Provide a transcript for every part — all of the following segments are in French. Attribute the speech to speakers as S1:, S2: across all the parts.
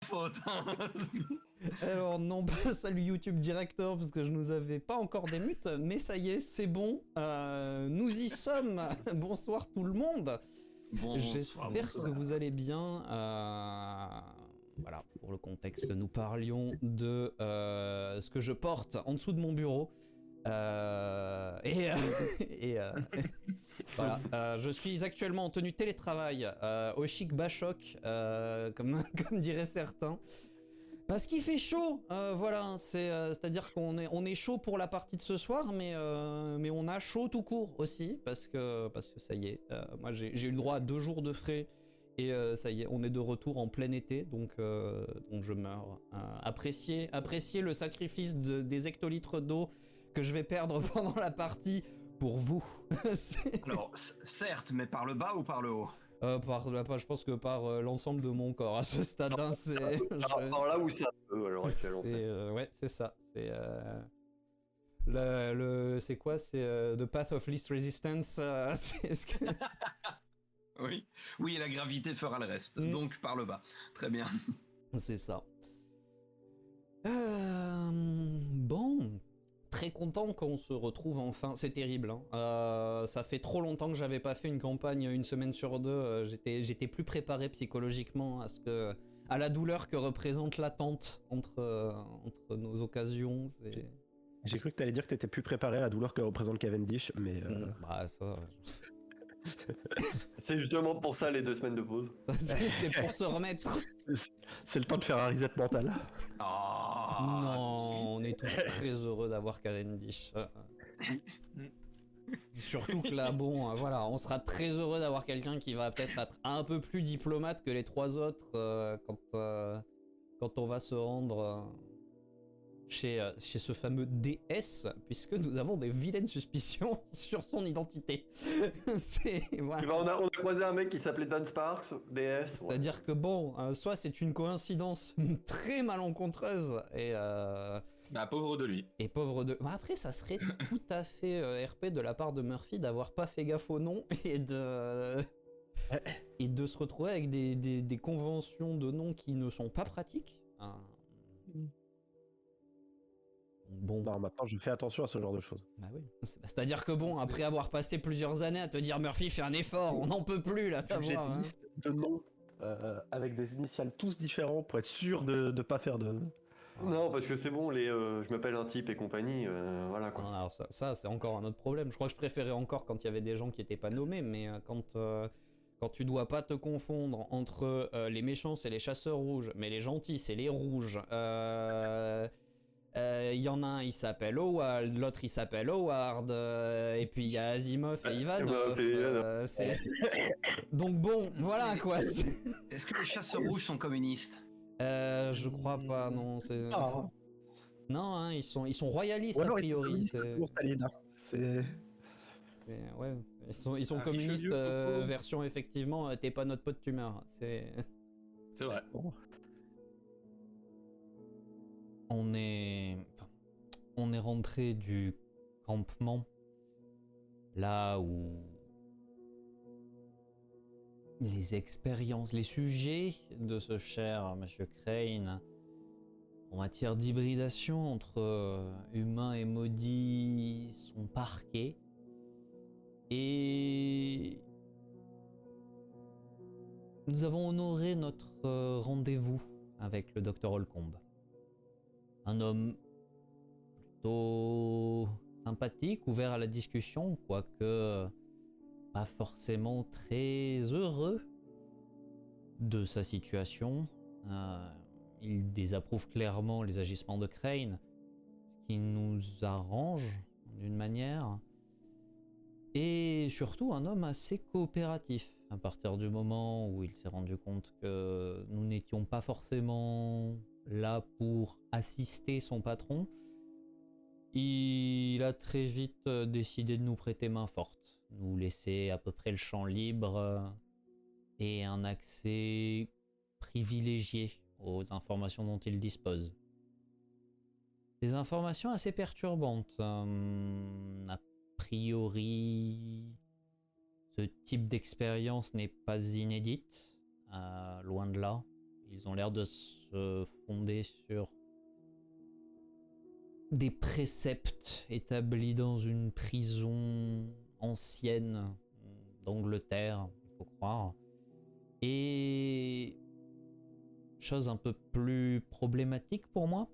S1: faute.
S2: Alors non, pas salut YouTube Director parce que je nous avais pas encore des mutes, mais ça y est, c'est bon. Nous y sommes. Bonsoir tout le monde. J'espère que vous allez bien. Voilà, pour le contexte, nous parlions de ce que je porte en dessous de mon bureau. Voilà, je suis actuellement en tenue télétravail au chic bachoc, comme diraient certains. Parce qu'il fait chaud, voilà, c'est-à-dire qu'on est chaud pour la partie de ce soir, mais on a chaud tout court aussi, parce que ça y est, moi j'ai eu le droit à 2 jours de frais, et ça y est, on est de retour en plein été, donc je meurs. Appréciez le sacrifice des hectolitres d'eau que je vais perdre pendant la partie pour vous.
S1: Alors, certes, mais par le bas ou par le haut?
S2: Je pense que par l'ensemble de mon corps à ce stade.
S3: Alors là où c'est un peu à l'heure actuelle, en fait.
S2: Ouais, c'est ça. C'est c'est quoi? C'est The Path of Least Resistance.
S1: Oui, la gravité fera le reste. Donc par le bas. Très bien.
S2: C'est ça. Bon. Très content qu'on se retrouve enfin. C'est terrible, hein. Ça fait trop longtemps que j'avais pas fait une campagne 1 semaine sur 2. J'étais plus préparé psychologiquement à la douleur que représente l'attente entre nos occasions.
S4: J'ai cru que t'allais dire que t'étais plus préparé à la douleur que représente Cavendish, mais...
S2: Bah ça...
S3: C'est justement pour ça les 2 semaines de pause.
S2: C'est pour se remettre.
S4: C'est le temps de faire un reset mental.
S2: Non, on est tous très heureux d'avoir Cavendish. Surtout que là, bon, voilà, on sera très heureux d'avoir quelqu'un qui va peut-être être un peu plus diplomate que les 3 autres quand on va se rendre chez ce fameux DS, puisque nous avons des vilaines suspicions sur son identité. Voilà.
S3: On a croisé un mec qui s'appelait Dan Sparks, DS.
S2: C'est-à-dire que bon, soit c'est une coïncidence très malencontreuse et...
S5: Bah pauvre de lui.
S2: Et pauvre de... Bah, après, ça serait tout à fait RP de la part de Murphy d'avoir pas fait gaffe au nom et de se retrouver avec des conventions de noms qui ne sont pas pratiques. Bon.
S4: Non, maintenant je fais attention à ce genre de choses.
S2: Bah oui. C'est-à-dire que bon, après avoir passé plusieurs années à te dire Murphy, fais un effort, on n'en peut plus là,
S4: J'ai une liste de noms avec des initiales tous différents pour être sûr de ne pas faire de...
S3: Non, parce que c'est bon, je m'appelle un type et compagnie, voilà quoi.
S2: Non, alors ça c'est encore un autre problème. Je crois que je préférais encore quand il y avait des gens qui étaient pas nommés, mais quand tu dois pas te confondre entre les méchants c'est les chasseurs rouges, mais les gentils c'est les rouges. Il y en a un, il s'appelle Howard, l'autre il s'appelle Howard, et puis il y a Asimov et Ivanov. Donc bon, voilà quoi.
S1: Est-ce que les chasseurs rouges sont communistes?
S2: Je crois pas, non. Non, hein, ils sont royalistes a priori. Ouais, ils sont communistes version effectivement. T'es pas notre pote tumeur. C'est
S5: vrai.
S2: On est rentré du campement, là où les expériences, les sujets de ce cher Monsieur Crane en matière d'hybridation entre humains et maudits sont parqués. Et nous avons honoré notre rendez-vous avec le Dr Holcomb. Un homme plutôt sympathique, ouvert à la discussion, quoique pas forcément très heureux de sa situation. Il désapprouve clairement les agissements de Crane, ce qui nous arrange d'une manière. Et surtout un homme assez coopératif, à partir du moment où il s'est rendu compte que nous n'étions pas forcément là pour assister son patron. Il a très vite décidé de nous prêter main forte, nous laisser à peu près le champ libre et un accès privilégié aux informations dont il dispose. Des informations assez perturbantes. A priori, ce type d'expérience n'est pas inédite, loin de là. Ils ont l'air de se fonder sur des préceptes établis dans une prison ancienne d'Angleterre, il faut croire. Et chose un peu plus problématique pour moi,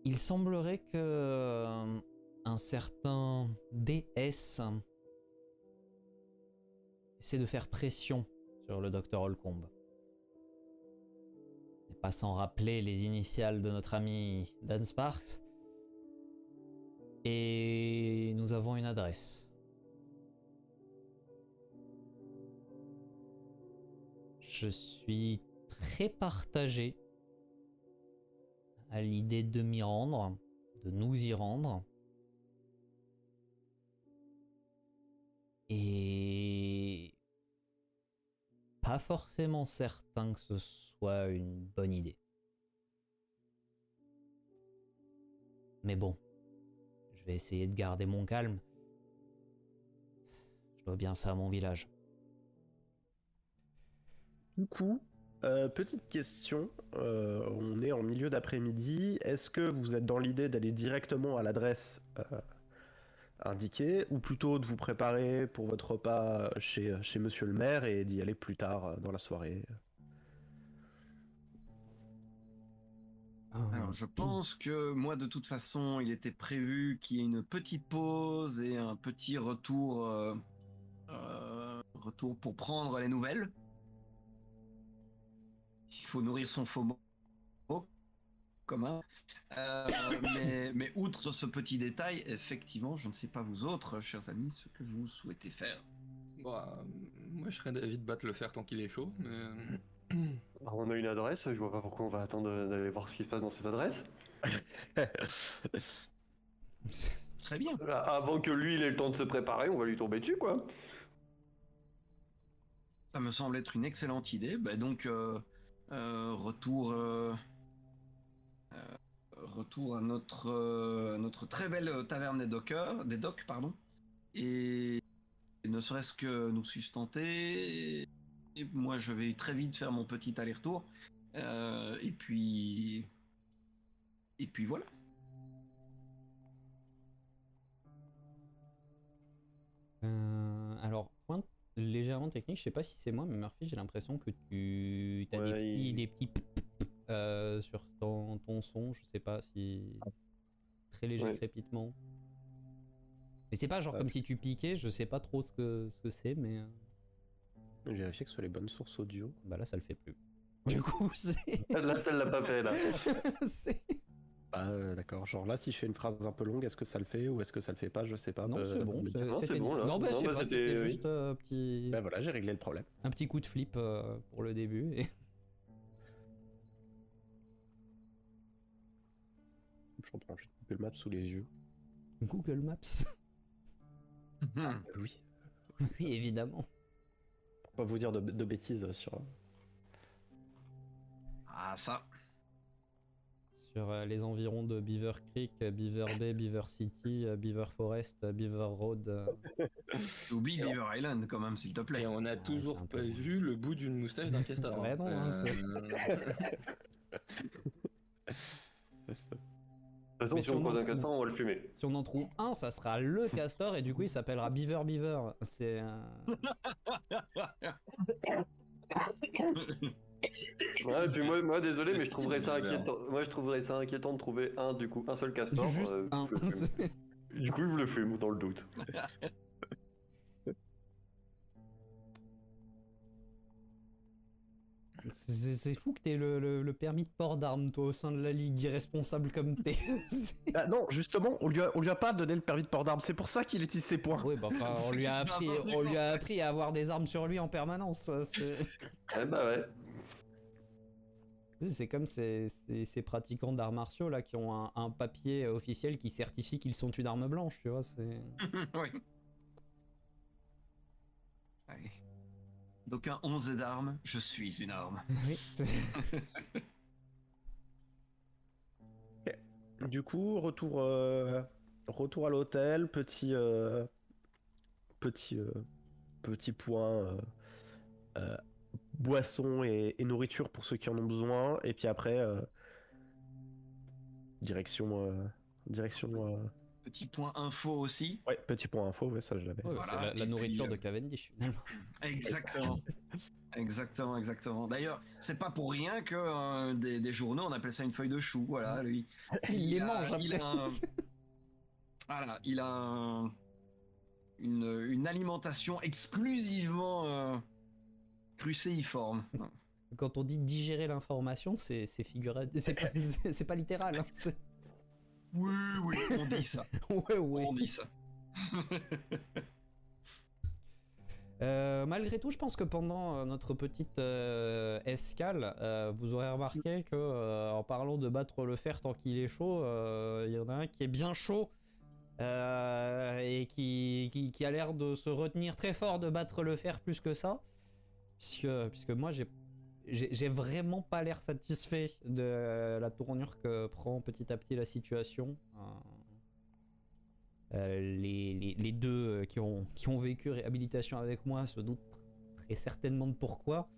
S2: il semblerait que un certain DS essaie de faire pression sur le docteur Holcomb. Et pas sans rappeler les initiales de notre ami Dan Sparks. Et nous avons une adresse. Je suis très partagé à l'idée de m'y rendre, de nous y rendre. Et pas forcément certain que ce soit une bonne idée. Mais bon, je vais essayer de garder mon calme. Je dois bien ça à mon village.
S4: Du coup, petite question, on est en milieu d'après-midi, est-ce que vous êtes dans l'idée d'aller directement à l'adresse indiquée, ou plutôt de vous préparer pour votre repas chez monsieur le maire et d'y aller plus tard dans la soirée?
S1: Alors, je pense que moi, de toute façon, il était prévu qu'il y ait une petite pause et un petit retour, retour pour prendre les nouvelles. Il faut nourrir son FOMO commun. Mais outre ce petit détail, effectivement, je ne sais pas vous autres, chers amis, ce que vous souhaitez faire.
S5: Bon, moi, je serais d'avis de battre le fer tant qu'il est chaud, mais...
S3: Alors, on a une adresse, je vois pas pourquoi on va attendre d'aller voir ce qui se passe dans cette adresse.
S1: Très bien.
S3: Avant que lui il ait le temps de se préparer, on va lui tomber dessus quoi.
S1: Ça me semble être une excellente idée. Bah donc, retour à notre très belle taverne des docks, pardon. Et ne serait-ce que nous sustenter. Et moi, je vais très vite faire mon petit aller-retour. Et puis voilà.
S2: Alors, point légèrement technique, je sais pas si c'est moi, mais Murphy, j'ai l'impression que tu as
S3: Ouais,
S2: des petits sur ton son, je sais pas si très léger
S3: Ouais.
S2: crépitement. Mais c'est pas genre comme si tu piquais, je sais pas trop ce que c'est, mais
S4: Je vais vérifier que ce soit les bonnes sources audio.
S2: bah là ça le fait plus. Du coup, c'est
S3: Là, ça l'a pas fait là.
S2: c'est-
S4: D'accord, genre là si je fais une phrase un peu longue, est-ce que ça le fait ou est-ce que ça le fait pas, je sais pas.
S2: non, c'est bon,
S3: Non, c'est
S2: c'était
S3: bon,
S2: nickel.
S3: là.
S2: Non, bah,
S3: Non,
S2: je sais
S3: bah,
S2: pas,
S3: c'était-
S2: c'était
S3: oui.
S2: juste petit
S4: Ben voilà, j'ai réglé le problème.
S2: un petit coup de flip pour le début et
S4: Je reprends juste Google Maps sous les yeux.
S2: Google Maps.
S4: Oui.
S2: Oui, évidemment.
S4: Pour pas vous dire de bêtises sur...
S1: Ah ça.
S2: Sur les environs de Beaver Creek, Beaver Bay, Beaver City, Beaver Forest, Beaver Road.
S1: Oublie Beaver Island quand même, s'il te plaît.
S5: Et on a
S2: c'est
S5: toujours
S2: un peu
S5: pas
S2: loin.
S5: vu le bout d'une moustache d'un castor.
S2: Ouais, non, hein, c'est-
S3: De toute façon,
S2: Mais
S3: si
S2: si
S3: on
S2: on
S3: croise
S2: en
S3: un castor, on va le fumer.
S2: Si on en trouve un, ça sera le castor et du coup il s'appellera Beaver Beaver. C'est
S3: Ouais, et puis moi désolé, mais je trouverais ça inquiétant. Moi, je trouverais ça inquiétant de trouver un seul castor.
S2: juste un.
S3: je le fume. Du coup, je le fume dans le doute.
S2: C'est fou que t'aies le permis de port d'armes, toi, au sein de la ligue, irresponsable comme t'es.
S4: Ah non, justement, on lui a pas donné le permis de port d'armes, c'est pour ça qu'il utilise ses points.
S2: Oui, bah, enfin, on lui a appris à avoir des armes sur lui en permanence.
S3: Eh bah ouais.
S2: C'est comme ces pratiquants d'arts martiaux là qui ont un papier officiel qui certifie qu'ils sont une arme blanche, tu vois. C'est.
S1: Oui. Allez. Donc un 11 d'armes, je suis une arme.
S2: Oui.
S4: Du coup, retour à l'hôtel, petit petit point boisson et nourriture pour ceux qui en ont besoin. Et puis après, direction.
S1: Petit point info aussi.
S4: Ouais, petit point info, ouais, ça je l'avais.
S2: Ouais,
S1: Voilà,
S2: c'est la
S1: et
S2: nourriture
S1: puis,
S2: de Cavendish finalement.
S1: Exactement. Exactement. D'ailleurs, c'est pas pour rien que des journaux, on appelle ça une feuille de chou. Voilà, lui.
S2: Il les mange
S1: il
S2: après.
S1: a voilà, il a une alimentation exclusivement crucéiforme.
S2: Quand on dit digérer l'information, c'est figuratif, c'est pas littéral. Hein.
S1: Oui, on dit ça.
S2: Ouais.
S1: On dit ça.
S2: Malgré tout, je pense que pendant notre petite escale, vous aurez remarqué que en parlant de battre le fer tant qu'il est chaud, il y en a un qui est bien chaud et qui a l'air de se retenir très fort de battre le fer plus que ça, puisque moi j'ai vraiment pas l'air satisfait de la tournure que prend petit à petit la situation. Les deux qui ont vécu réhabilitation avec moi se doutent très certainement de pourquoi.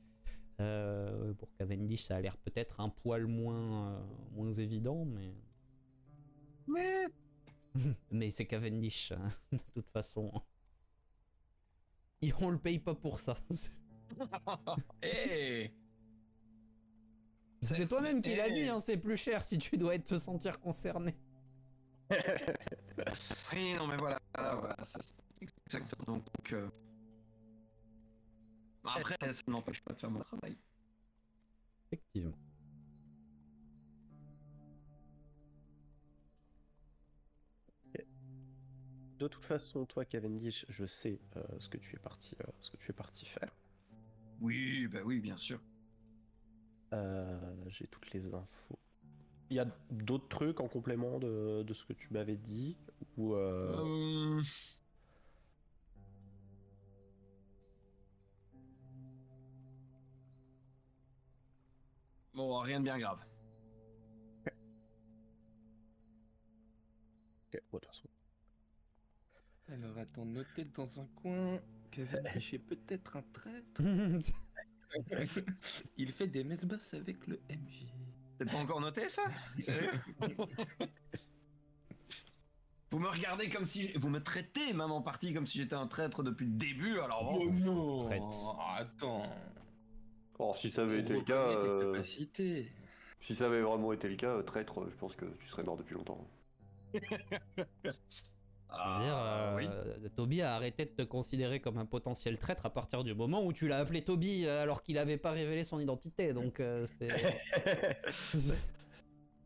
S2: Pour Cavendish, ça a l'air peut-être un poil moins évident, mais... mais c'est Cavendish, hein. De toute façon. On le paye pas pour ça.
S1: Hey
S2: C'est toi-même qui l'as dit, hein, c'est plus cher si tu dois te sentir concerné.
S1: Oui, non, mais voilà, c'est exactement. Donc, après, ça ne m'empêche pas de faire mon travail.
S2: Effectivement.
S4: De toute façon, toi, Cavendish, je sais ce que tu es parti faire.
S1: Oui, bah oui, bien sûr.
S4: J'ai toutes les infos. Il y a d'autres trucs en complément de ce que tu m'avais dit ou
S1: Bon, rien de bien grave.
S4: Ok, bon, de toute façon.
S5: Alors attends, noter dans un coin, Cavendish est peut-être un traître. Il fait des messes basses avec le MJ.
S1: T'as pas encore noté ça? Sérieux? Vous me regardez comme si... Vous me traitez même en partie comme si j'étais un traître depuis le début, alors bon...
S5: Oh non!
S2: Traître.
S5: Attends.
S3: Alors, si ça avait
S5: On
S3: été le
S5: reconnaît
S3: cas,
S5: tes capacités.
S3: si ça avait vraiment été le cas, traître, je pense que tu serais mort depuis longtemps.
S2: On va dire,
S1: oui.
S2: Toby a arrêté de te considérer comme un potentiel traître à partir du moment où tu l'as appelé Toby alors qu'il n'avait pas révélé son identité. Donc c'est à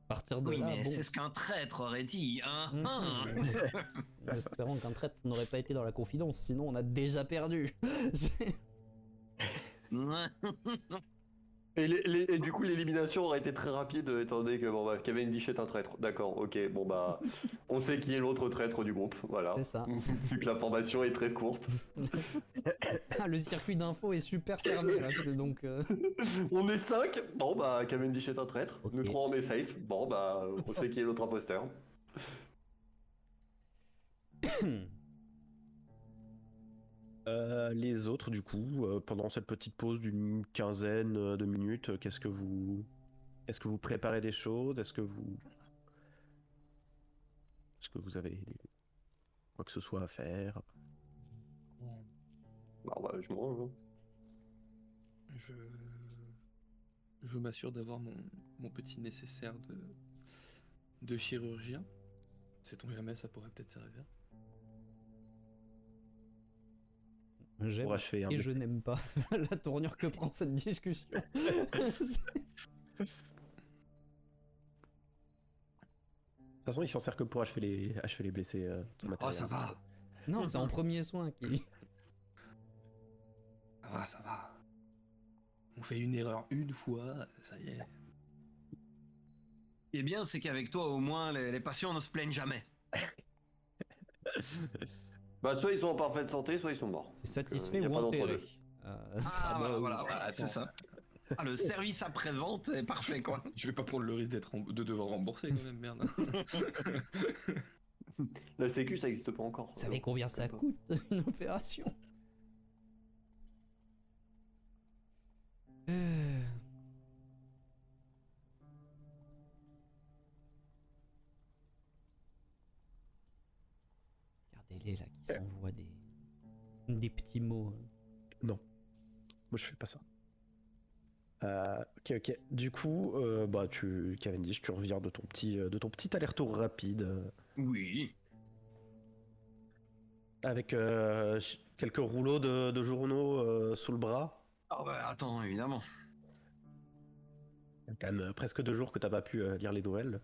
S2: partir de
S1: Oui,
S2: là.
S1: mais
S2: Bon,
S1: c'est ce qu'un traître aurait dit, hein,
S2: Mhm.
S1: hein.
S2: espérons qu'un traître n'aurait pas été dans la confidence, sinon on a déjà perdu.
S3: Et du coup, l'élimination aurait été très rapide, étant donné que bon, bah, Cavendish est un traître. D'accord, ok, bon bah, on sait qui est l'autre traître du groupe, voilà.
S2: C'est ça.
S3: Vu que l'information est très courte.
S2: Ah, le circuit d'info est super fermé là, c'est donc.
S3: On est 5, bon bah, Cavendish est un traître.
S2: Ok.
S3: Nous 3 on est safe, bon bah, on sait qui est l'autre imposteur.
S4: Les autres, du coup, pendant cette petite pause d'une quinzaine de minutes, est-ce que vous préparez des choses? Est-ce que vous avez quoi que ce soit à faire?
S3: Bah ouais, je mange. Hein.
S5: Je m'assure d'avoir mon petit nécessaire de chirurgien. Sait-on jamais, ça pourrait peut-être servir.
S2: J'aime
S4: Pour achever un
S2: et
S4: peu.
S2: je n'aime pas la tournure que prend cette discussion.
S4: De toute façon, il s'en sert que pour achever les blessés. Ton
S1: Oh,
S4: matériel.
S1: ça va.
S2: Non, c'est en premier soin qui.
S5: Ça va. On fait une erreur une fois, ça y est.
S1: Et bien, c'est qu'avec toi, au moins, les patients ne se plaignent jamais.
S3: Bah, soit ils sont en parfaite santé, soit ils sont morts.
S2: C'est satisfait
S3: y a
S2: ou
S3: pas d'entre
S2: enterré.
S3: deux.
S1: Ah, voilà, c'est ça. Ah, le service après-vente est parfait, quoi.
S5: Je vais pas prendre le risque de devoir rembourser quand même, merde.
S3: La sécu, ça existe pas encore.
S2: Vous savez combien ça coûte une opération? enculé là qui s'envoie des petits mots.
S4: Non. Moi, je fais pas ça. Ok. Du coup, Cavendish, tu reviens de ton petit aller-retour rapide
S1: Oui.
S4: avec quelques rouleaux de journaux sous le bras.
S1: Ah bah attends, évidemment.
S4: Il y a quand même presque 2 jours que t'as pas pu lire les nouvelles.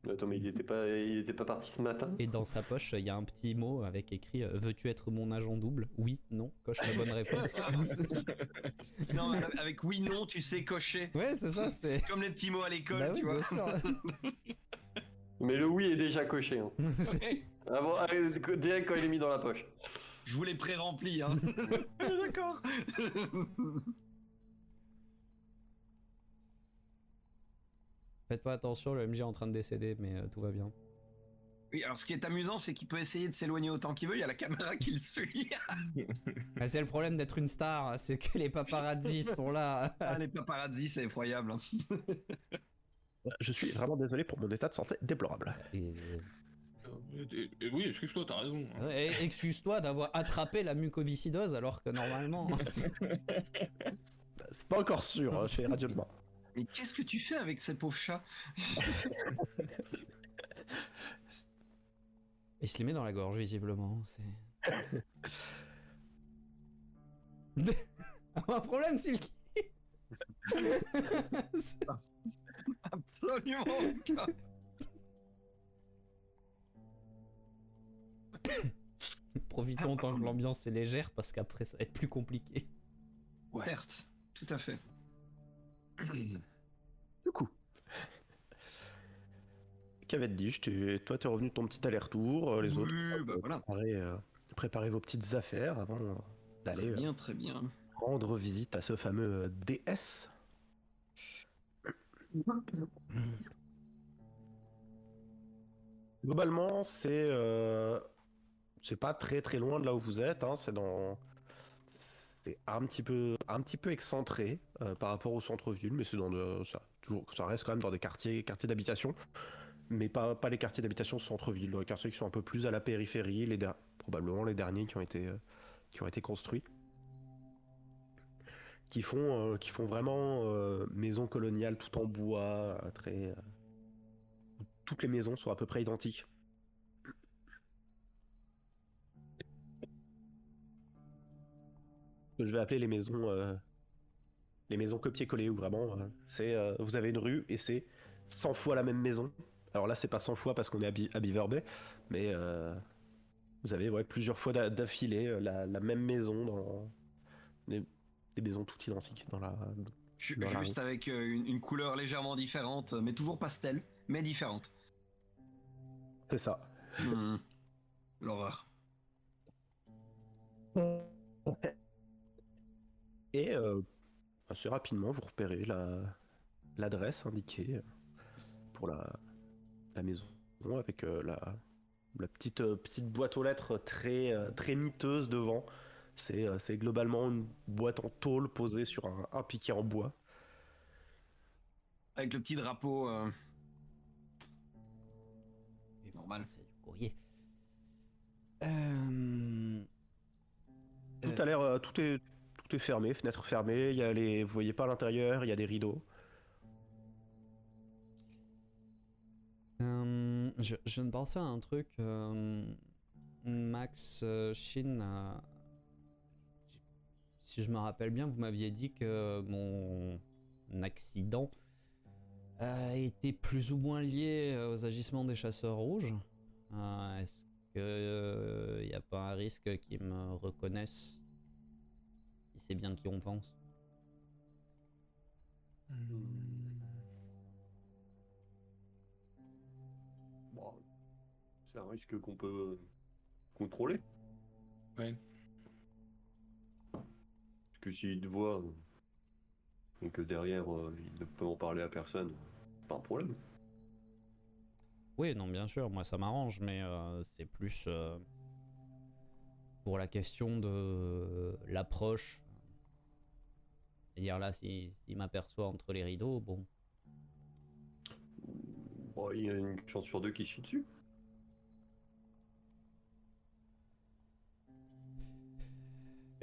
S3: Attends, mais il était pas parti ce matin?
S2: Et dans sa poche, il y a un petit mot avec écrit veux-tu être mon agent double? Oui, non, coche la bonne réponse.
S1: Non, avec oui, non, tu sais cocher.
S2: Ouais, c'est ça, c'est.
S1: Comme les petits mots à l'école,
S2: Bah oui,
S1: tu vois.
S2: bien sûr.
S3: Mais le oui est déjà coché. Hein.
S1: Ouais.
S3: Direct quand il est mis dans la poche.
S1: Je vous l'ai pré-rempli, hein. D'accord.
S2: Faites pas attention, le MJ est en train de décéder, mais tout va bien.
S1: Oui, alors ce qui est amusant, c'est qu'il peut essayer de s'éloigner autant qu'il veut, il y a la caméra qui le suit.
S2: Ah, c'est le problème d'être une star, hein, c'est que les paparazzis sont là.
S1: Ah, les paparazzi, c'est effroyable. Hein.
S4: Je suis vraiment désolé pour mon état de santé déplorable.
S5: Oui, excuse-toi, t'as raison.
S2: Excuse-toi d'avoir attrapé la mucoviscidose alors que normalement.
S4: C'est pas encore sûr hein, chez Radio Demain.
S1: Mais qu'est-ce que tu fais avec ces pauvres chats?
S2: Il se les met dans la gorge, visiblement. C'est. Un problème, Silky.
S1: Absolument.
S2: Profitons tant que l'ambiance est légère parce qu'après ça va être plus compliqué.
S1: Certes, tout à fait.
S4: Du coup, Cavendish, toi t'es revenu de ton petit aller-retour, les autres,
S1: Bah voilà.
S4: préparez vos petites affaires avant d'aller
S1: Très bien, très bien.
S4: rendre visite à ce fameux DS. Globalement, c'est pas très très loin de là où vous êtes. Hein, c'est un petit peu excentré par rapport au centre-ville, mais c'est ça reste quand même dans des quartiers d'habitation, mais pas les quartiers d'habitation centre-ville, dans les quartiers qui sont un peu plus à la périphérie, probablement les derniers qui ont été construits, qui font vraiment maison coloniale tout en bois, toutes les maisons sont à peu près identiques. Je vais appeler les maisons copier-coller, où vraiment vous avez une rue et c'est 100 fois la même maison. Alors là c'est pas 100 fois parce qu'on est à Beaver Bay, mais vous avez plusieurs fois d'affilée la même maison dans des maisons toutes identiques dans la.
S1: Juste avec une couleur légèrement différente, mais toujours pastel, mais différente.
S4: C'est ça.
S1: L'horreur.
S4: Et assez rapidement, vous repérez l'adresse indiquée pour la maison, avec la petite boîte aux lettres très miteuse devant. C'est globalement une boîte en tôle posée sur un piquet en bois.
S1: Avec le petit drapeau. Normal.
S2: C'est du courrier.
S4: Tout a l'air, tout est fermé, fenêtre fermée. Vous voyez pas à l'intérieur, il y a des rideaux.
S2: Je viens de penser à un truc. Max Shin, si je me rappelle bien, vous m'aviez dit que mon accident était plus ou moins lié aux agissements des chasseurs rouges. Est-ce qu'il n'y a pas un risque qu'ils me reconnaissent, si c'est bien qui on pense?
S3: Bon, c'est un risque qu'on peut contrôler.
S5: Ouais.
S3: Parce que s'il te voit et que derrière il ne peut en parler à personne, c'est pas un problème.
S2: Oui, non, bien sûr, moi ça m'arrange, mais c'est plus pour la question de l'approche. C'est-à-dire là, s'il m'aperçoit entre les rideaux, bon.
S3: Bon, il y a une chance sur deux qu'il chie dessus.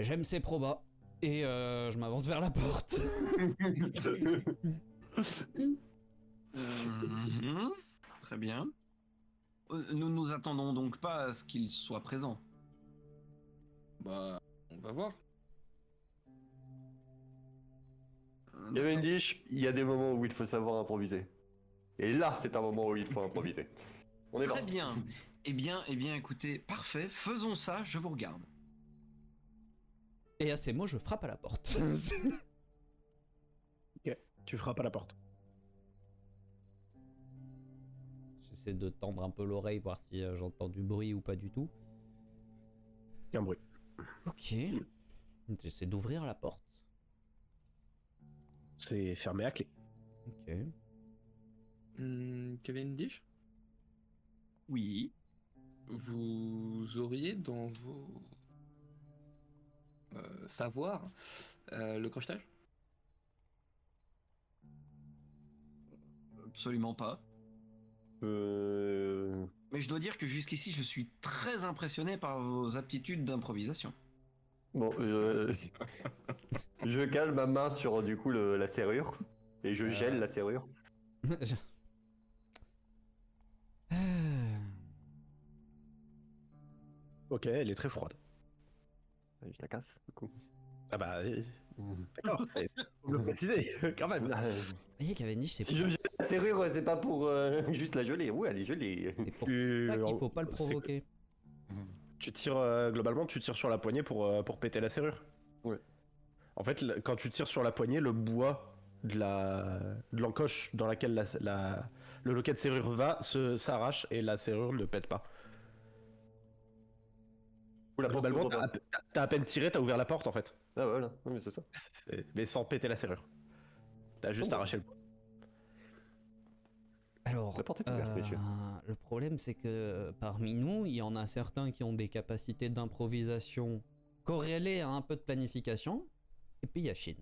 S2: J'aime ces probas. Et je m'avance vers la porte.
S1: Très bien. Nous nous attendons donc pas à ce qu'il soit présent.
S5: Bah, on va voir.
S3: Cavendish, il y a des moments où il faut savoir improviser. Et là, c'est un moment où il faut improviser. On est
S1: Très
S3: là.
S1: bien. Eh bien, écoutez, parfait. Faisons ça, je vous regarde.
S2: Et à ces mots, je frappe à la porte.
S4: Ok, tu frappes à la porte.
S2: J'essaie de tendre un peu l'oreille, voir si j'entends du bruit ou pas du tout.
S4: Il y a un bruit.
S2: Ok. J'essaie d'ouvrir la porte.
S4: C'est fermé à clé.
S2: Ok.
S5: Cavendish,
S1: Oui.
S5: vous auriez dans vos savoirs le crochetage?
S1: Absolument pas. Mais je dois dire que jusqu'ici, je suis très impressionné par vos aptitudes d'improvisation.
S3: Bon, je cale ma main sur du coup la serrure et je gèle la serrure.
S2: Je-
S4: Ok, elle est très froide.
S3: Je la casse, du coup.
S4: Ah bah, d'accord. Faut le préciser, quand même.
S2: Vous voyez, Cavendish, c'est
S3: Si je gèle la serrure, c'est pas pour juste la geler. Oui, elle est gelée.
S2: c'est pour ça qu'il faut pas le
S4: C'est-
S2: provoquer.
S4: Tu tires, globalement, tu tires sur la poignée pour péter la serrure.
S3: Ouais.
S4: En fait, quand tu tires sur la poignée, le bois de l'encoche dans laquelle le loquet de serrure va s'arrache et la serrure ne pète pas.
S3: Ou la porte
S4: Globalement,
S3: s'ouvre pas.
S4: t'as à peine tiré, t'as ouvert la porte en fait.
S3: Ah voilà, oui, mais c'est ça.
S4: Mais sans péter la serrure. T'as juste
S3: Oh.
S4: arraché le bois.
S2: Alors,
S3: La porte est ouverte, messieurs.
S2: le problème, c'est que parmi nous, il y en a certains qui ont des capacités d'improvisation corrélées à un peu de planification. Et puis, il y a Shin.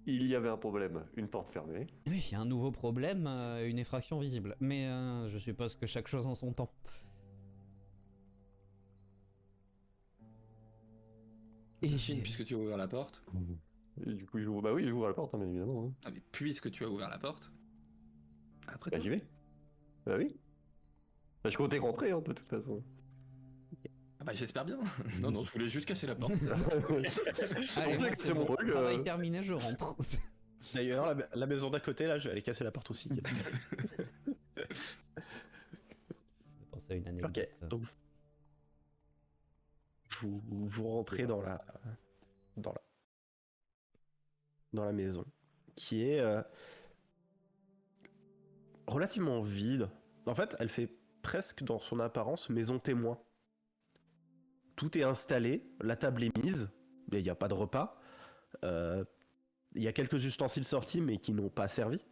S3: Il y avait un problème, une porte fermée.
S2: Oui, il y a un nouveau problème, une effraction visible. Mais je suppose que chaque chose en son temps. Et
S5: Chine, puisque tu as ouvert la porte.
S3: Et du coup, j'ouvre. Bah oui, j'ouvre la porte, hein, bien évidemment. Hein.
S5: Ah, mais puisque tu as ouvert la porte. Après
S3: Bah
S5: toi.
S3: j'y vais. Bah oui. Bah, je comptais rentrer, hein, de toute façon.
S5: Ah bah j'espère bien. Non, non, je voulais juste casser la porte.
S2: allez, moi,
S3: que
S2: c'est
S3: c'est mon
S2: bon,
S3: truc,
S2: travail terminé, je rentre.
S4: D'ailleurs, la maison d'à côté, là, je vais aller casser la porte aussi.
S2: Je pense à une anecdote.
S4: Ok, donc vous rentrez dans la maison, qui est relativement vide. En fait, elle fait presque dans son apparence maison témoin. Tout est installé, la table est mise, mais il n'y a pas de repas. Il y a quelques ustensiles sortis, mais qui n'ont pas servi.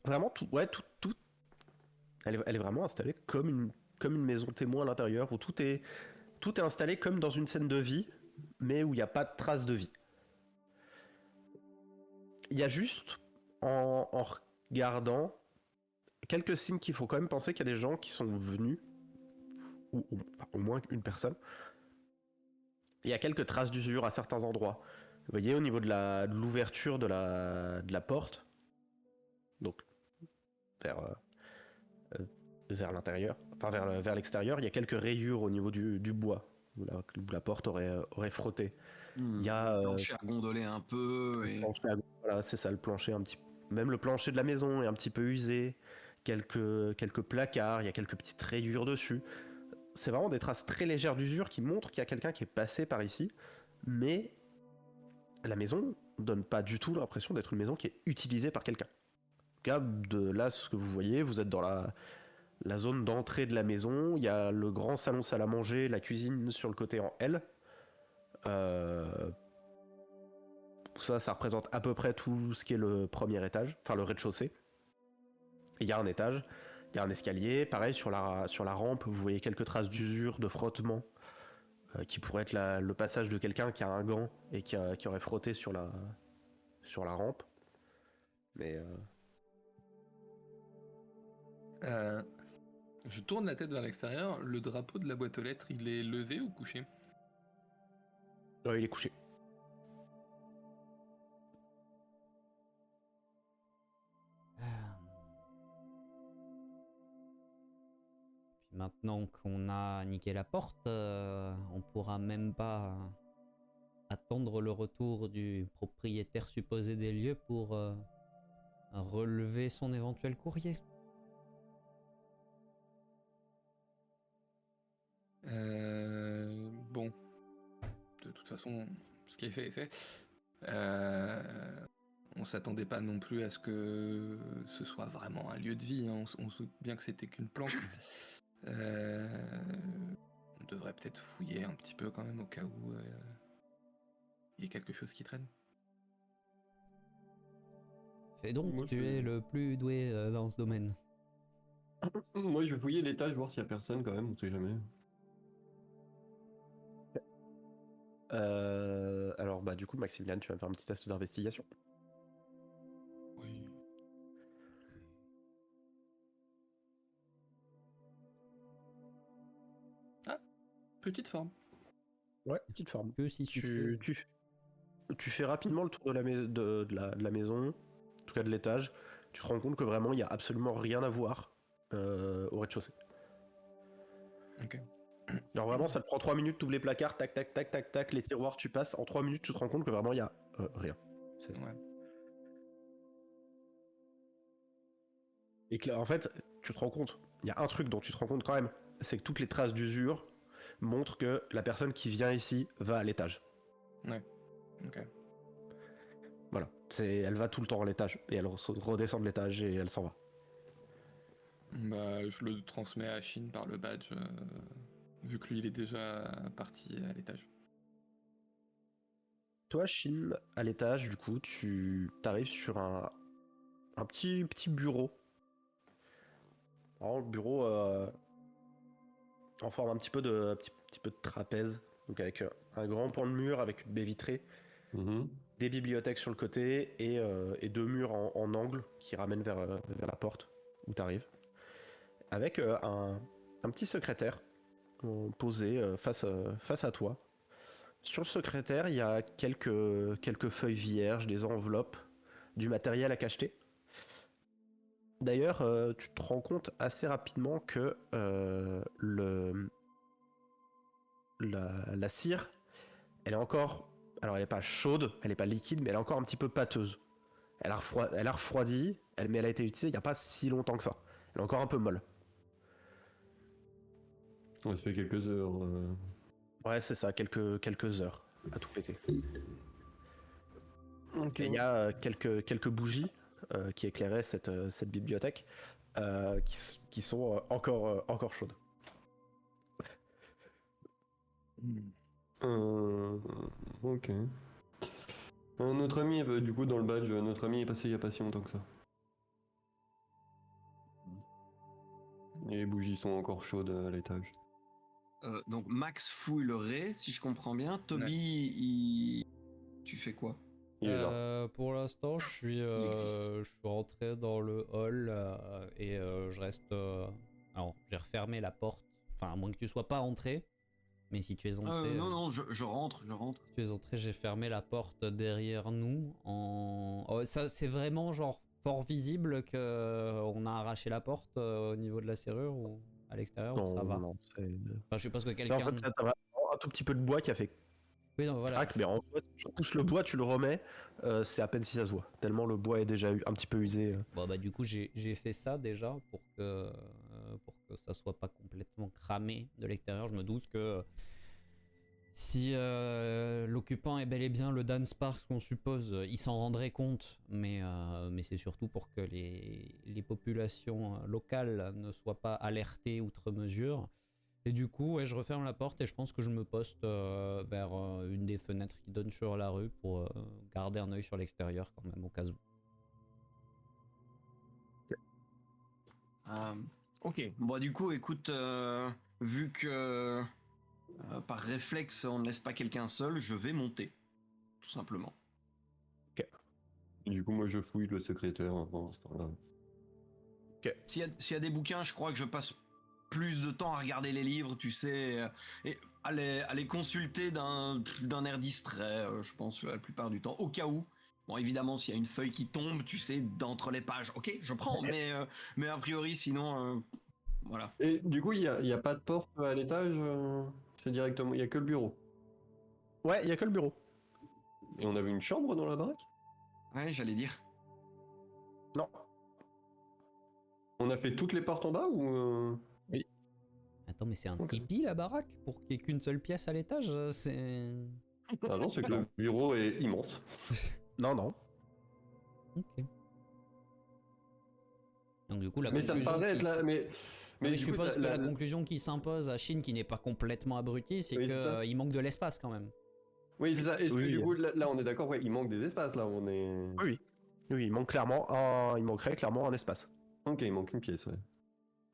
S4: Vraiment, tout. Elle est vraiment installée comme une maison témoin à l'intérieur, où tout est installé comme dans une scène de vie, mais où il n'y a pas de traces de vie. Il y a juste, en regardant, quelques signes qu'il faut quand même penser qu'il y a des gens qui sont venus, ou au moins une personne. Il y a quelques traces d'usure à certains endroits. Vous voyez, au niveau de l'ouverture de la porte, donc vers l'intérieur, enfin vers l'extérieur, il y a quelques rayures au niveau du bois, où la porte aurait frotté. Il y a
S1: Le plancher à gondoler un peu. Et...
S4: voilà, c'est ça, le plancher un petit, même le plancher de la maison est un petit peu usé. Quelques placards, il y a quelques petites rayures dessus. C'est vraiment des traces très légères d'usure qui montrent qu'il y a quelqu'un qui est passé par ici, mais la maison donne pas du tout l'impression d'être une maison qui est utilisée par quelqu'un. En tout cas, de là, ce que vous voyez, vous êtes dans la zone d'entrée de la maison. Il y a le grand salon salle à manger, la cuisine sur le côté en L. Ça représente à peu près tout ce qui est le premier étage, enfin le rez-de-chaussée. Il y a un étage, il y a un escalier, pareil sur la rampe, vous voyez quelques traces d'usure, de frottement, qui pourrait être le passage de quelqu'un qui a un gant et qui aurait frotté sur la rampe. Mais
S5: Je tourne la tête vers l'extérieur. Le drapeau de la boîte aux lettres, il est levé ou couché?
S4: Il est couché.
S2: Puis maintenant qu'on a niqué la porte, on pourra même pas attendre le retour du propriétaire supposé des lieux pour relever son éventuel courrier.
S5: Bon. De toute façon, ce qui est fait est fait. On s'attendait pas non plus à ce que ce soit vraiment un lieu de vie, hein. On se doute bien que c'était qu'une planque. On devrait peut-être fouiller un petit peu quand même au cas où il y ait quelque chose qui traîne.
S2: Fais donc,
S3: Moi,
S2: tu
S3: je-
S2: es le plus doué dans ce domaine.
S3: Moi, je vais fouiller l'étage, voir s'il y a personne quand même, on sait jamais.
S4: Alors, bah, du coup, Maximilian, tu vas me faire un petit test d'investigation.
S5: Oui. Ah, petite forme.
S4: Ouais, petite forme.
S2: Que si succès.
S4: Tu fais rapidement le tour de la maison, en tout cas de l'étage. Tu te rends compte que vraiment, il n'y a absolument rien à voir au rez-de-chaussée.
S5: Ok.
S4: Alors vraiment, ça te prend 3 minutes, tu ouvres les placards, tac, tac, tac, tac, tac, les tiroirs, tu passes. En 3 minutes, tu te rends compte que vraiment, il n'y a rien.
S5: Ouais.
S4: Et que là, en fait, tu te rends compte, il y a un truc dont tu te rends compte quand même, c'est que toutes les traces d'usure montrent que la personne qui vient ici va à l'étage.
S5: Ok.
S4: Voilà, elle va tout le temps à l'étage, et elle redescend de l'étage et elle s'en va.
S5: Bah, je le transmets à Shin par le badge, vu que lui il est déjà parti à l'étage.
S4: Toi, Shin, à l'étage, du coup, tu arrives sur un petit bureau. Alors, le bureau en forme un petit peu de trapèze, donc avec un grand pan de mur avec une baie vitrée,
S3: Mhm.
S4: des bibliothèques sur le côté et 2 murs en angle qui ramènent vers la porte où tu arrives. Avec un petit secrétaire posé face à toi. Sur le secrétaire, il y a quelques feuilles vierges, des enveloppes, du matériel à cacheter. D'ailleurs, tu te rends compte assez rapidement que la cire, elle est encore... Alors, elle n'est pas chaude, elle n'est pas liquide, mais elle est encore un petit peu pâteuse. Elle a refroidi, mais elle a été utilisée il n'y a pas si longtemps que ça. Elle est encore un peu molle.
S3: Ouais, ça fait quelques heures.
S4: Ouais, c'est ça, quelques heures à tout péter.
S3: Ok.
S4: Et il y a quelques bougies qui éclairaient cette bibliothèque qui sont encore chaudes.
S3: Ok. Notre ami, du coup, dans le badge, notre ami est passé il y a pas si longtemps que ça. Et les bougies sont encore chaudes à l'étage.
S1: Donc Max fouille le ré, si je comprends bien. Toby, tu fais quoi?
S3: Il est là.
S2: Pour l'instant,
S1: existe.
S2: je suis rentré dans le hall et je reste. Alors, j'ai refermé la porte. Enfin, à moins que tu sois pas entré. Mais si tu es entré,
S1: Non, je rentre.
S2: si tu es entré, j'ai fermé la porte derrière nous. Ça, c'est vraiment genre fort visible que on a arraché la porte au niveau de la serrure ou à l'extérieur ou ça va.
S4: Non,
S2: Enfin, je suppose que
S4: en
S2: quelqu'un.
S4: fait, t'as vraiment un tout petit peu de bois qui a fait
S2: Oui, non, voilà.
S4: crac, mais en fait, tu repousses le bois, tu le remets, c'est à peine si ça se voit. Tellement le bois est déjà un petit peu usé.
S2: Bon, bah, du coup, j'ai fait ça déjà pour que ça soit pas complètement cramé de l'extérieur. Je me doute que si l'occupant est bel et bien le Dan Sparks qu'on suppose, il s'en rendrait compte. Mais c'est surtout pour que les populations locales ne soient pas alertées outre mesure. Et du coup, ouais, je referme la porte et je pense que je me poste vers une des fenêtres qui donne sur la rue pour garder un œil sur l'extérieur quand même au cas où.
S1: Ok. Bon, du coup, écoute, vu que par réflexe, on ne laisse pas quelqu'un seul, je vais monter. Tout simplement.
S3: Du coup, moi, je fouille le secrétaire pendant ce temps-là.
S1: S'il y a des bouquins, je crois que je passe plus de temps à regarder les livres, tu sais, et à les consulter d'un air distrait, je pense, la plupart du temps, au cas où. Bon, évidemment, s'il y a une feuille qui tombe, tu sais, d'entre les pages, ok, je prends, mais a priori, sinon, voilà.
S3: Et du coup, il y a pas de porte à l'étage, c'est directement, il y a que le bureau.
S4: Ouais, il y a que le bureau.
S3: Et on avait une chambre dans la baraque?
S1: Ouais, j'allais dire.
S4: Non.
S3: On a fait toutes les portes en bas ou
S2: Attends, mais c'est un
S3: Ok.
S2: tipi la baraque pour qu'il n'y ait qu'une seule pièce à l'étage, c'est.
S3: Ah non, c'est que le bureau est immense.
S4: Non, non.
S2: Ok. Donc du coup, la
S3: Mais ça me
S2: conclusion
S3: paraît être
S2: qui
S3: là,
S2: s-
S3: mais
S2: Mais
S3: du
S2: je
S3: coup,
S2: suppose que la conclusion qui s'impose à Shin, qui n'est pas complètement abruti, c'est
S3: Oui, c'est ça.
S2: qu'il manque de l'espace quand même.
S3: Oui, c'est ça. Est-ce que
S4: Oui,
S3: du coup, là, on est d'accord, ouais, il manque des espaces, là, on est...
S4: Oui. Oui, il manquerait clairement un espace.
S3: Ok, il manque une pièce, ouais.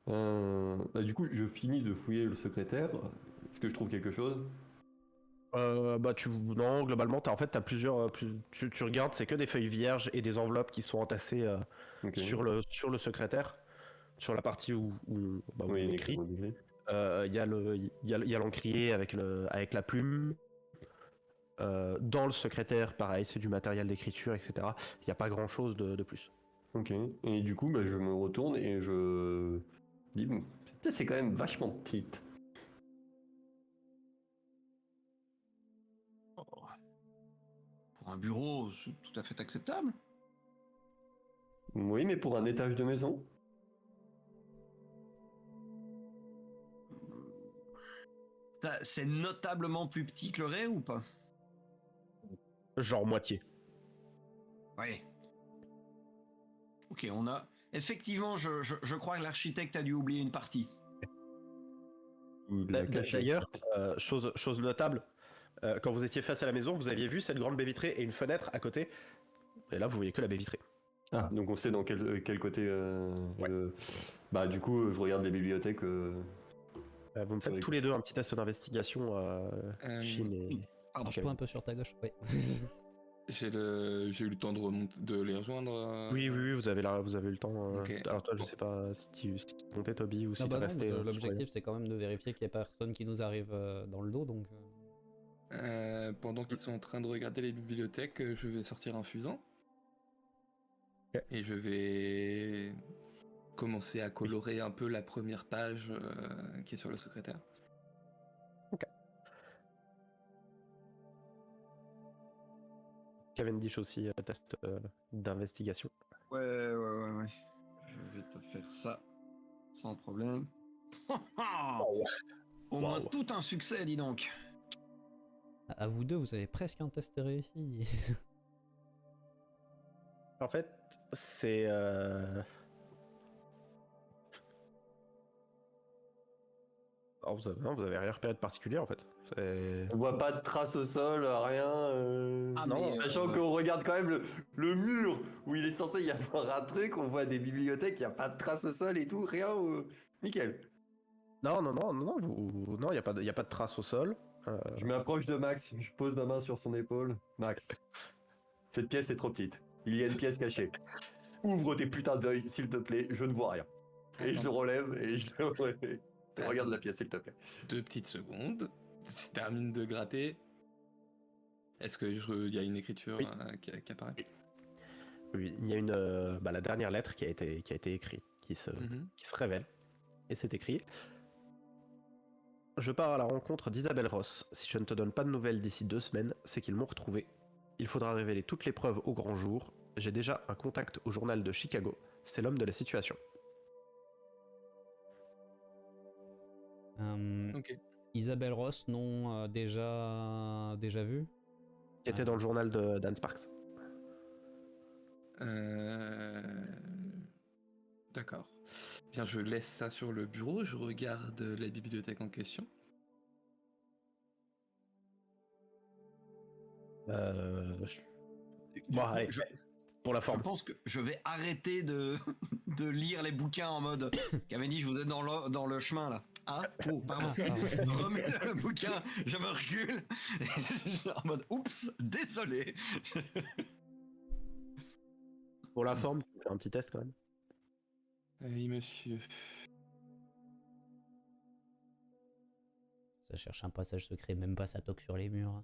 S3: Bah, du coup, je finis de fouiller le secrétaire. Est-ce que je trouve quelque chose?
S4: Non, globalement, t'as plusieurs. Tu regardes, c'est que des feuilles vierges et des enveloppes qui sont entassées
S3: Ok.
S4: sur le secrétaire, sur la partie où
S3: Oui,
S4: on
S3: il
S4: écrit.
S3: écrit.
S4: Il y a l'encrier avec la plume. Dans le secrétaire, pareil, c'est du matériel d'écriture, etc. Il n'y a pas grand chose de plus.
S3: Ok. Et du coup, bah, je me retourne et je dis, cette pièce est quand même vachement petite.
S1: Pour un bureau, c'est tout à fait acceptable.
S3: Oui, mais pour un étage de maison?
S1: C'est notablement plus petit que le Ré ou pas?
S4: Genre moitié.
S1: Oui. Ok, on a... Effectivement, je crois que l'architecte a dû oublier une partie.
S3: Ou la cacher.
S4: D'ailleurs, chose notable, quand vous étiez face à la maison, vous aviez vu cette grande baie vitrée et une fenêtre à côté. Et là, vous voyez que la baie vitrée.
S3: Ah, donc on sait dans quel côté... Bah, du coup, je regarde les bibliothèques.
S4: Vous me faites
S3: Oui.
S4: tous les deux un petit test d'investigation, Shin et...
S1: Pardon.
S2: Penche-toi un peu sur ta gauche. Ouais.
S5: J'ai eu le temps de les rejoindre.
S4: Oui, vous avez eu le temps.
S5: Ok.
S4: Alors toi, je
S5: Bon.
S4: sais pas si tu montais Toby ou si
S2: Non,
S4: tu
S2: bah non,
S4: resté.
S2: mais l'objectif c'est quand même de vérifier qu'il n'y ait personne qui nous arrive dans le dos, donc.
S5: Pendant qu'ils sont en train de regarder les bibliothèques, je vais sortir un fusain.
S4: Ok.
S5: Et je vais commencer à colorer un peu la première page qui est sur le secrétaire.
S4: Cavendish aussi, test d'investigation.
S1: Ouais. Je vais te faire ça sans problème. Au moins
S4: Wow.
S1: tout un succès, dis donc.
S2: À vous deux, vous avez presque un test réussi.
S4: En fait, c'est... Alors, vous avez rien repéré de particulier en fait.
S3: On voit pas de traces au sol, rien.
S1: Ah,
S4: non,
S1: mais,
S3: Sachant qu'on regarde quand même le mur où il est censé y avoir un truc, on voit des bibliothèques, il n'y a pas de traces au sol et tout, rien. Nickel.
S4: Non, il y a pas de traces au sol.
S3: Je m'approche de Max, je pose ma main sur son épaule. Max, cette pièce est trop petite. Il y a une pièce cachée. Ouvre tes putains d'œils, s'il te plaît, je ne vois rien. Et je le relève et je le relève. Regarde la pièce, s'il te plaît.
S5: 2 petites secondes. Je termine de gratter. Est-ce que il y a une écriture
S4: Oui.
S5: qui apparaît?
S4: Oui, il y a la dernière lettre qui a été écrite, qui se révèle. Et c'est écrit: Je pars à la rencontre d'Isabelle Ross. Si je ne te donne pas de nouvelles d'ici 2 semaines, c'est qu'ils m'ont retrouvé. Il faudra révéler toutes les preuves au grand jour. J'ai déjà un contact au journal de Chicago. C'est l'homme de la situation.
S5: Ok.
S2: Isabelle Ross, non, déjà vu.
S4: Qui était dans le journal de Dan Sparks.
S5: D'accord. Bien, je laisse ça sur le bureau, je regarde la bibliothèque en question.
S4: Bon, allez, pour la
S1: Je
S4: forme.
S1: pense que je vais arrêter de lire les bouquins en mode Cavendish, vous êtes dans le chemin là. Ah, oh, pardon. Je remets le bouquin, je me recule. En mode oups, désolé.
S4: Pour la forme, tu fais un petit test quand même.
S5: Oui, monsieur.
S2: Ça cherche un passage secret, même pas ça toque sur les murs.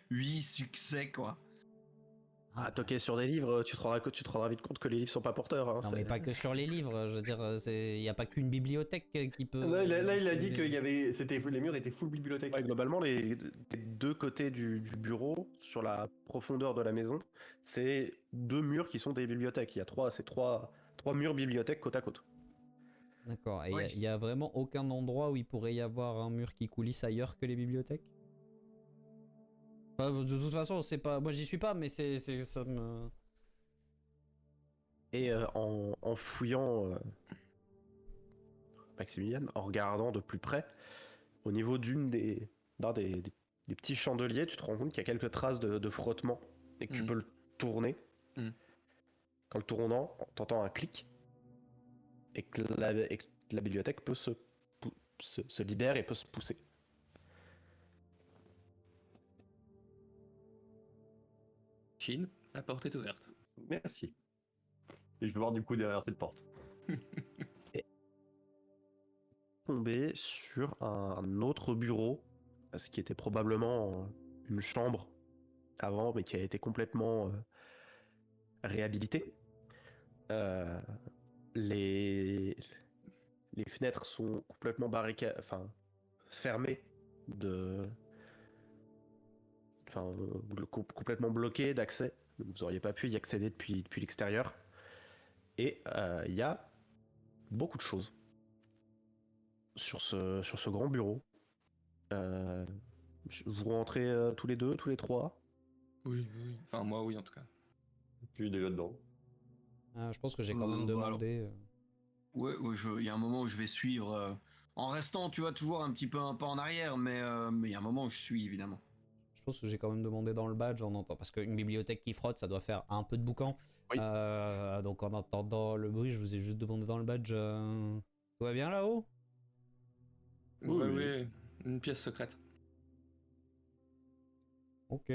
S1: 8 succès, quoi.
S4: Ah, toquer sur des livres, tu te rendras vite compte que les livres sont pas porteurs. Hein,
S2: Non, mais pas que sur les livres, je veux dire, il n'y a pas qu'une bibliothèque qui peut...
S3: Là, il a dit que les murs étaient full bibliothèque.
S4: Ouais, globalement, les deux côtés du bureau, sur la profondeur de la maison, c'est 2 murs qui sont des bibliothèques. Il y a trois murs bibliothèques côte à côte.
S2: D'accord, et
S1: Oui.
S2: il y a vraiment aucun endroit où il pourrait y avoir un mur qui coulisse ailleurs que les bibliothèques? Bah, de toute façon, c'est pas... Moi, j'y suis pas, mais ça me...
S4: Et en fouillant, Maximilian, en regardant de plus près, au niveau d'un des petits chandeliers, tu te rends compte qu'il y a quelques traces de frottement et que tu peux le tourner. Qu'en le tournant, t'entends un clic et que la bibliothèque peut se libère et peut se pousser.
S5: Chine, la porte est ouverte.
S3: Merci. Et je vais voir du coup derrière cette porte.
S4: Tombé sur un autre bureau, ce qui était probablement une chambre avant, mais qui a été complètement réhabilité. Les fenêtres sont complètement fermées complètement bloquées d'accès. Vous n'auriez pas pu y accéder depuis l'extérieur. Et il y a beaucoup de choses sur ce grand bureau. Vous rentrez tous les deux, tous les trois.
S5: Oui. Enfin, moi, oui, en tout cas.
S3: Je suis déjà dedans.
S2: Ah, je pense que j'ai quand même
S1: Bah alors.
S2: demandé...
S1: Ouais, il y a un moment où je vais suivre, en restant, tu vois, toujours un petit peu un pas en arrière, mais il y a un moment où je suis, évidemment.
S2: Je pense que j'ai quand même demandé dans le badge, en entend... parce qu'une bibliothèque qui frotte, ça doit faire un peu de boucan.
S4: Oui.
S2: Donc en entendant le bruit, je vous ai juste demandé dans le badge... Tout va bien là-haut?
S5: Oui. Une pièce secrète.
S2: Ok.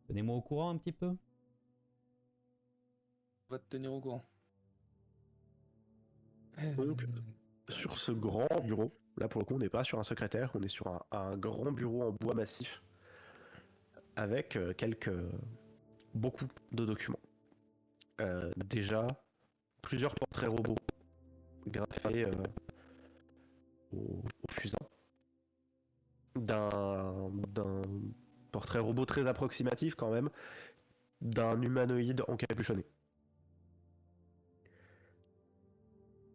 S2: Tenez-moi au courant un petit peu.
S5: On va te tenir au courant.
S4: Donc, sur ce grand bureau, là pour le coup, on n'est pas sur un secrétaire, on est sur un grand bureau en bois massif avec beaucoup de documents. Déjà, plusieurs portraits robots graffés au fusain. D'un portrait robot très approximatif quand même, d'un humanoïde encapuchonné.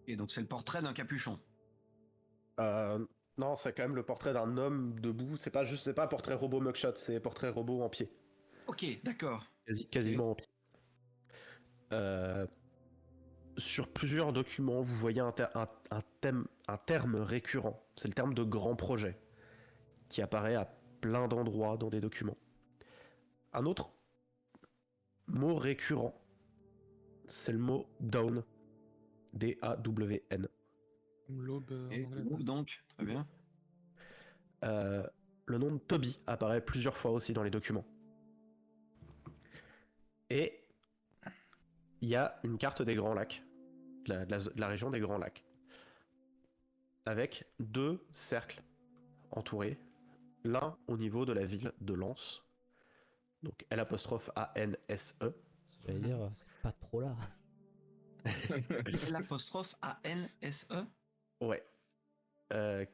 S1: Et donc c'est le portrait d'un capuchon.
S4: Non, c'est quand même le portrait d'un homme debout. C'est pas un portrait robot mugshot, c'est portrait robot en pied.
S1: Ok, d'accord.
S4: Quasiment en pied. Sur plusieurs documents, vous voyez un terme récurrent. C'est le terme de grand projet qui apparaît à plein d'endroits dans des documents. Un autre mot récurrent, c'est le mot Dawn. D-A-W-N.
S5: L'aube en
S1: Et
S5: anglais.
S1: où donc, très bien.
S4: Le nom de Toby apparaît plusieurs fois aussi dans les documents. Et il y a une carte des Grands Lacs, de la région des Grands Lacs, avec 2 cercles entourés, l'un au niveau de la ville de Lens, donc L'A-N-S-E.
S2: J'allais dire, c'est pas trop là.
S1: L'apostrophe A-N-S-E.
S4: Ouais.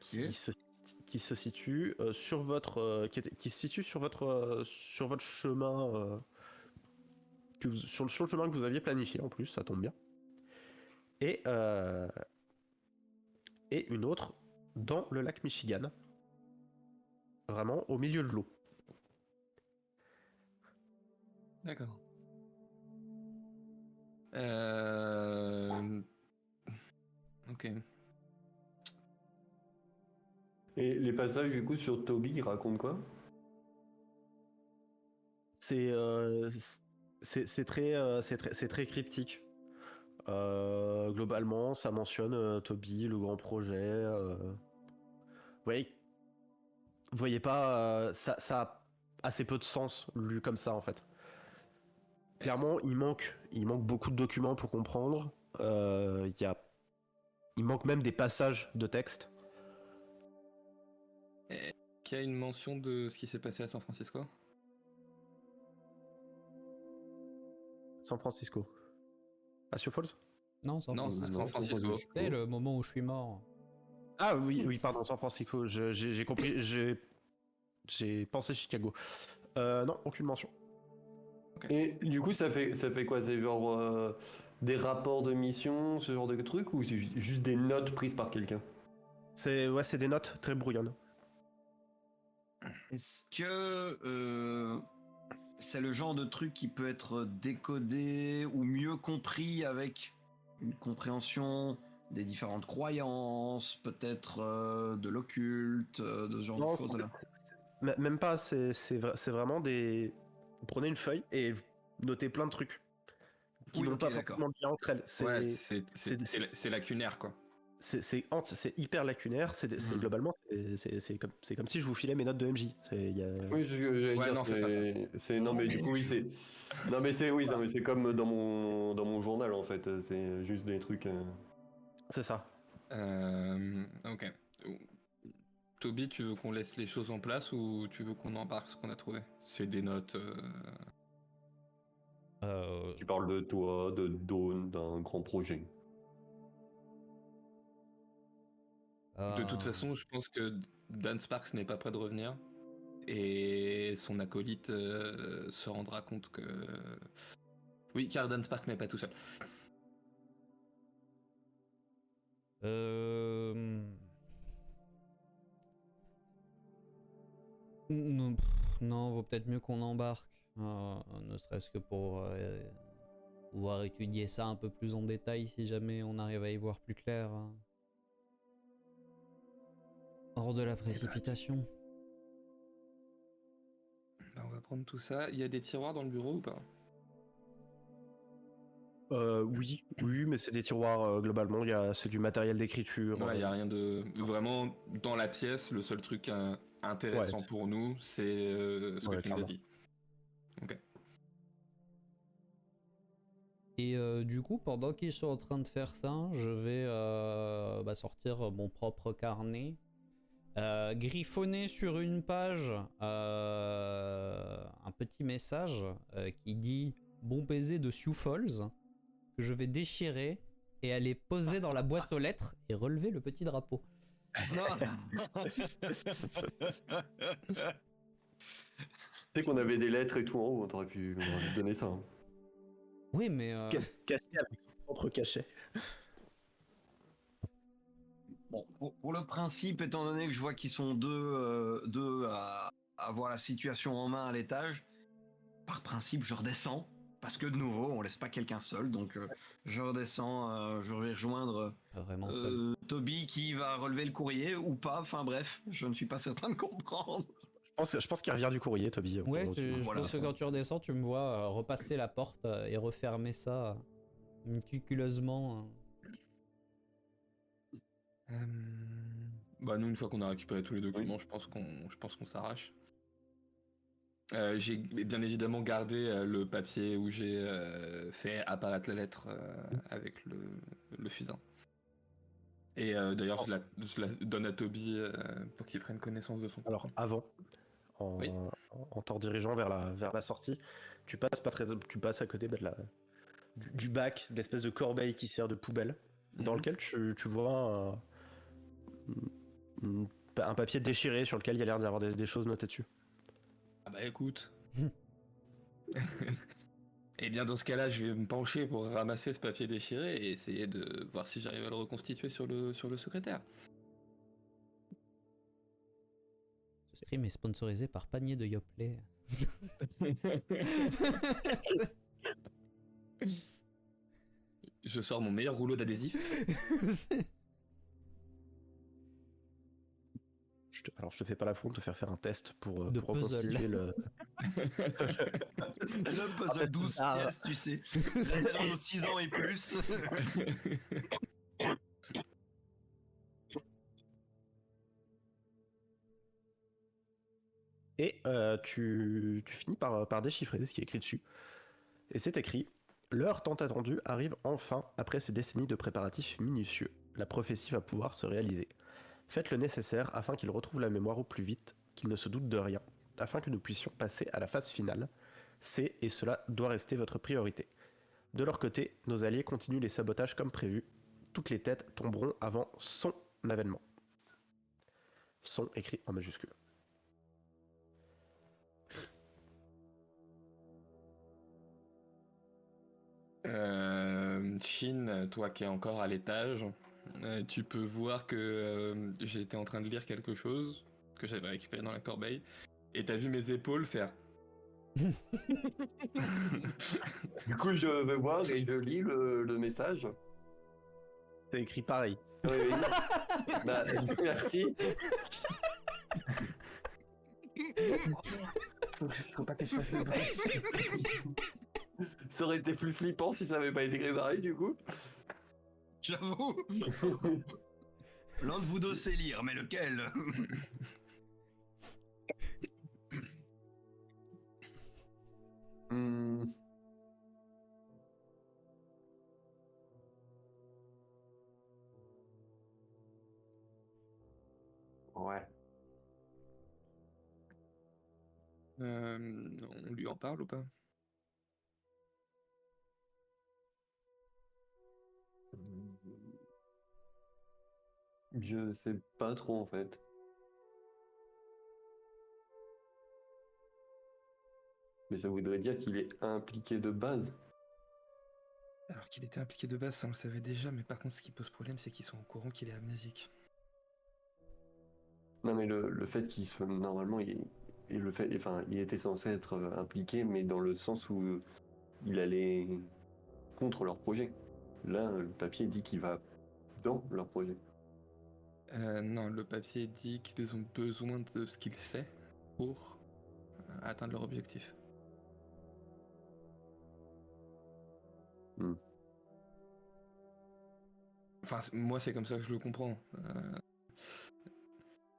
S4: Qui se situe sur votre qui se situe sur votre chemin sur le chemin que vous aviez planifié en plus, ça tombe bien. Et une autre dans le lac Michigan, vraiment au milieu de l'eau.
S5: D'accord. Ok.
S3: Et les passages du coup sur Toby, ils racontent quoi?
S4: C'est très cryptique. Globalement, ça mentionne Toby, le grand projet. Vous voyez pas, ça a assez peu de sens lu comme ça en fait. Clairement, il manque beaucoup de documents pour comprendre. Il manque même des passages de texte.
S5: Qu'il y a une mention de ce qui s'est passé à San Francisco?
S4: San Francisco. À Sioux Falls?
S2: Non, San
S5: Non, c'est
S2: Francisco.
S5: San Francisco.
S2: C'est le moment où je suis mort.
S4: Ah oui, pardon, San Francisco. J'ai compris, j'ai pensé Chicago. Non, aucune mention.
S3: Et du coup, ça fait quoi? C'est genre des rapports de mission, ce genre de truc, ou c'est juste des notes prises par quelqu'un?
S4: C'est des notes très brouillonnes.
S1: Est-ce que c'est le genre de truc qui peut être décodé ou mieux compris avec une compréhension des différentes croyances, peut-être de l'occulte, de ce genre
S4: Non,
S1: de choses-là?
S4: Même pas, c'est vraiment des... Vous prenez une feuille et vous notez plein de trucs qui
S1: Oui,
S4: vont
S1: ok,
S4: pas
S1: d'accord.
S4: forcément bien entre elles.
S5: Ouais,
S4: c'est
S5: c'est lacunaire, quoi.
S4: c'est hyper lacunaire.
S5: Mhm.
S4: Globalement, c'est comme si je vous filais mes notes de MJ.
S3: Oui, c'est ce que j'allais
S5: Ouais,
S3: dire.
S5: non, fais pas
S3: Non, mais du coup, oui, c'est. Non, mais c'est comme dans mon journal en fait. C'est juste des trucs.
S4: C'est ça.
S5: Ok. Toby, tu veux qu'on laisse les choses en place ou tu veux qu'on embarque ce qu'on a trouvé? C'est des notes.
S3: Tu parles de toi, de Dawn, d'un grand projet.
S5: De toute façon, je pense que Dan Sparks n'est pas prêt de revenir. Et son acolyte se rendra compte que. Oui, car Dan Sparks n'est pas tout seul.
S2: Non, vaut peut-être mieux qu'on embarque. Ne serait-ce que pour pouvoir étudier ça un peu plus en détail si jamais on arrive à y voir plus clair. Hors de la précipitation.
S5: Ben, on va prendre tout ça. Il y a des tiroirs dans le bureau ou pas?
S4: Oui, mais c'est des tiroirs globalement. C'est du matériel d'écriture.
S5: Ouais, il n'y a rien de. Vraiment, dans la pièce, le seul truc intéressant
S4: Ouais.
S5: pour nous, c'est ce que
S4: Ouais,
S5: tu nous as
S4: clairement.
S5: dit. Ok.
S2: Et du coup, pendant qu'ils sont en train de faire ça, je vais sortir mon propre carnet, griffonner sur une page un petit message qui dit « Bon baiser de Sioux Falls », que je vais déchirer et aller poser dans la boîte aux lettres et relever le petit drapeau.
S3: Tu sais qu'on avait des lettres et tout en haut, on aurait pu donner ça. Hein.
S2: Oui, mais...
S4: Caché avec son propre cachet.
S1: Bon, pour le principe, étant donné que je vois qu'ils sont deux à avoir la situation en main à l'étage, par principe, je redescends. Parce que de nouveau, on laisse pas quelqu'un seul, donc je redescends, je vais rejoindre
S2: vraiment seul.
S1: Toby qui va relever le courrier ou pas, enfin bref, je ne suis pas certain de comprendre.
S4: Je pense qu'il revient du courrier, Toby.
S2: Ouais, je
S1: voilà,
S2: pense que
S1: ça.
S2: quand tu redescends, tu me vois repasser la porte et refermer ça méticuleusement.
S5: Bah nous, une fois qu'on a récupéré tous les documents, je pense qu'on s'arrache. J'ai bien évidemment gardé le papier où j'ai fait apparaître la lettre avec le fusain. Et d'ailleurs, je la donne à Toby pour qu'il prenne connaissance de son
S4: Alors,
S5: contenu.
S4: avant,
S5: Oui.
S4: en t'en dirigeant vers la sortie, tu passes à côté du bac, de l'espèce de corbeille qui sert de poubelle, dans lequel tu vois un papier déchiré sur lequel il y a l'air d'y avoir des choses notées dessus.
S5: Ah bah écoute. Et bien dans ce cas-là, je vais me pencher pour ramasser ce papier déchiré et essayer de voir si j'arrive à le reconstituer sur le secrétaire.
S2: Ce stream est sponsorisé par Panier de Yoplait.
S5: Je sors mon meilleur rouleau d'adhésif.
S4: Alors, je te fais pas l'affront de te faire un test pour
S2: De
S4: reconstituer
S2: puzzle.
S4: le...
S1: Le puzzle 12 pièces, tu sais. Réservé aux 6 ans et plus.
S4: Et tu finis par déchiffrer ce qui est écrit dessus. Et c'est écrit: l'heure tant attendue arrive enfin après ces décennies de préparatifs minutieux. La prophétie va pouvoir se réaliser. Faites le nécessaire afin qu'il retrouve la mémoire au plus vite, qu'il ne se doute de rien, afin que nous puissions passer à la phase finale. C'est et cela doit rester votre priorité. De leur côté, nos alliés continuent les sabotages comme prévu. Toutes les têtes tomberont avant son avènement. Son écrit en majuscule.
S5: Shin, toi qui es encore à l'étage, tu peux voir que j'étais en train de lire quelque chose que j'avais récupéré dans la corbeille, et t'as vu mes épaules faire.
S3: Du coup, je vais voir et je lis le message.
S4: C'est écrit pareil.
S3: Oui, oui. Bah, merci. Faut pas que je fasse de bruit. Ça aurait été plus flippant si ça avait pas été écrit pareil, du coup.
S1: J'avoue. L'un de vous deux sait lire, mais lequel?
S3: Hmm. Ouais.
S5: On lui en parle ou pas?
S3: Je sais pas trop en fait. Mais ça voudrait dire qu'il est impliqué de base.
S5: Alors qu'il était impliqué de base, ça on le savait déjà, mais par contre ce qui pose problème c'est qu'ils sont au courant qu'il est amnésique.
S3: Non mais le fait qu'il soit normalement il était censé être impliqué mais dans le sens où il allait contre leur projet. Là le papier dit qu'il va dans leur projet.
S5: Non, le papier dit qu'ils ont besoin de ce qu'il sait pour atteindre leur objectif.
S3: Hmm.
S5: Enfin, moi c'est comme ça que je le comprends.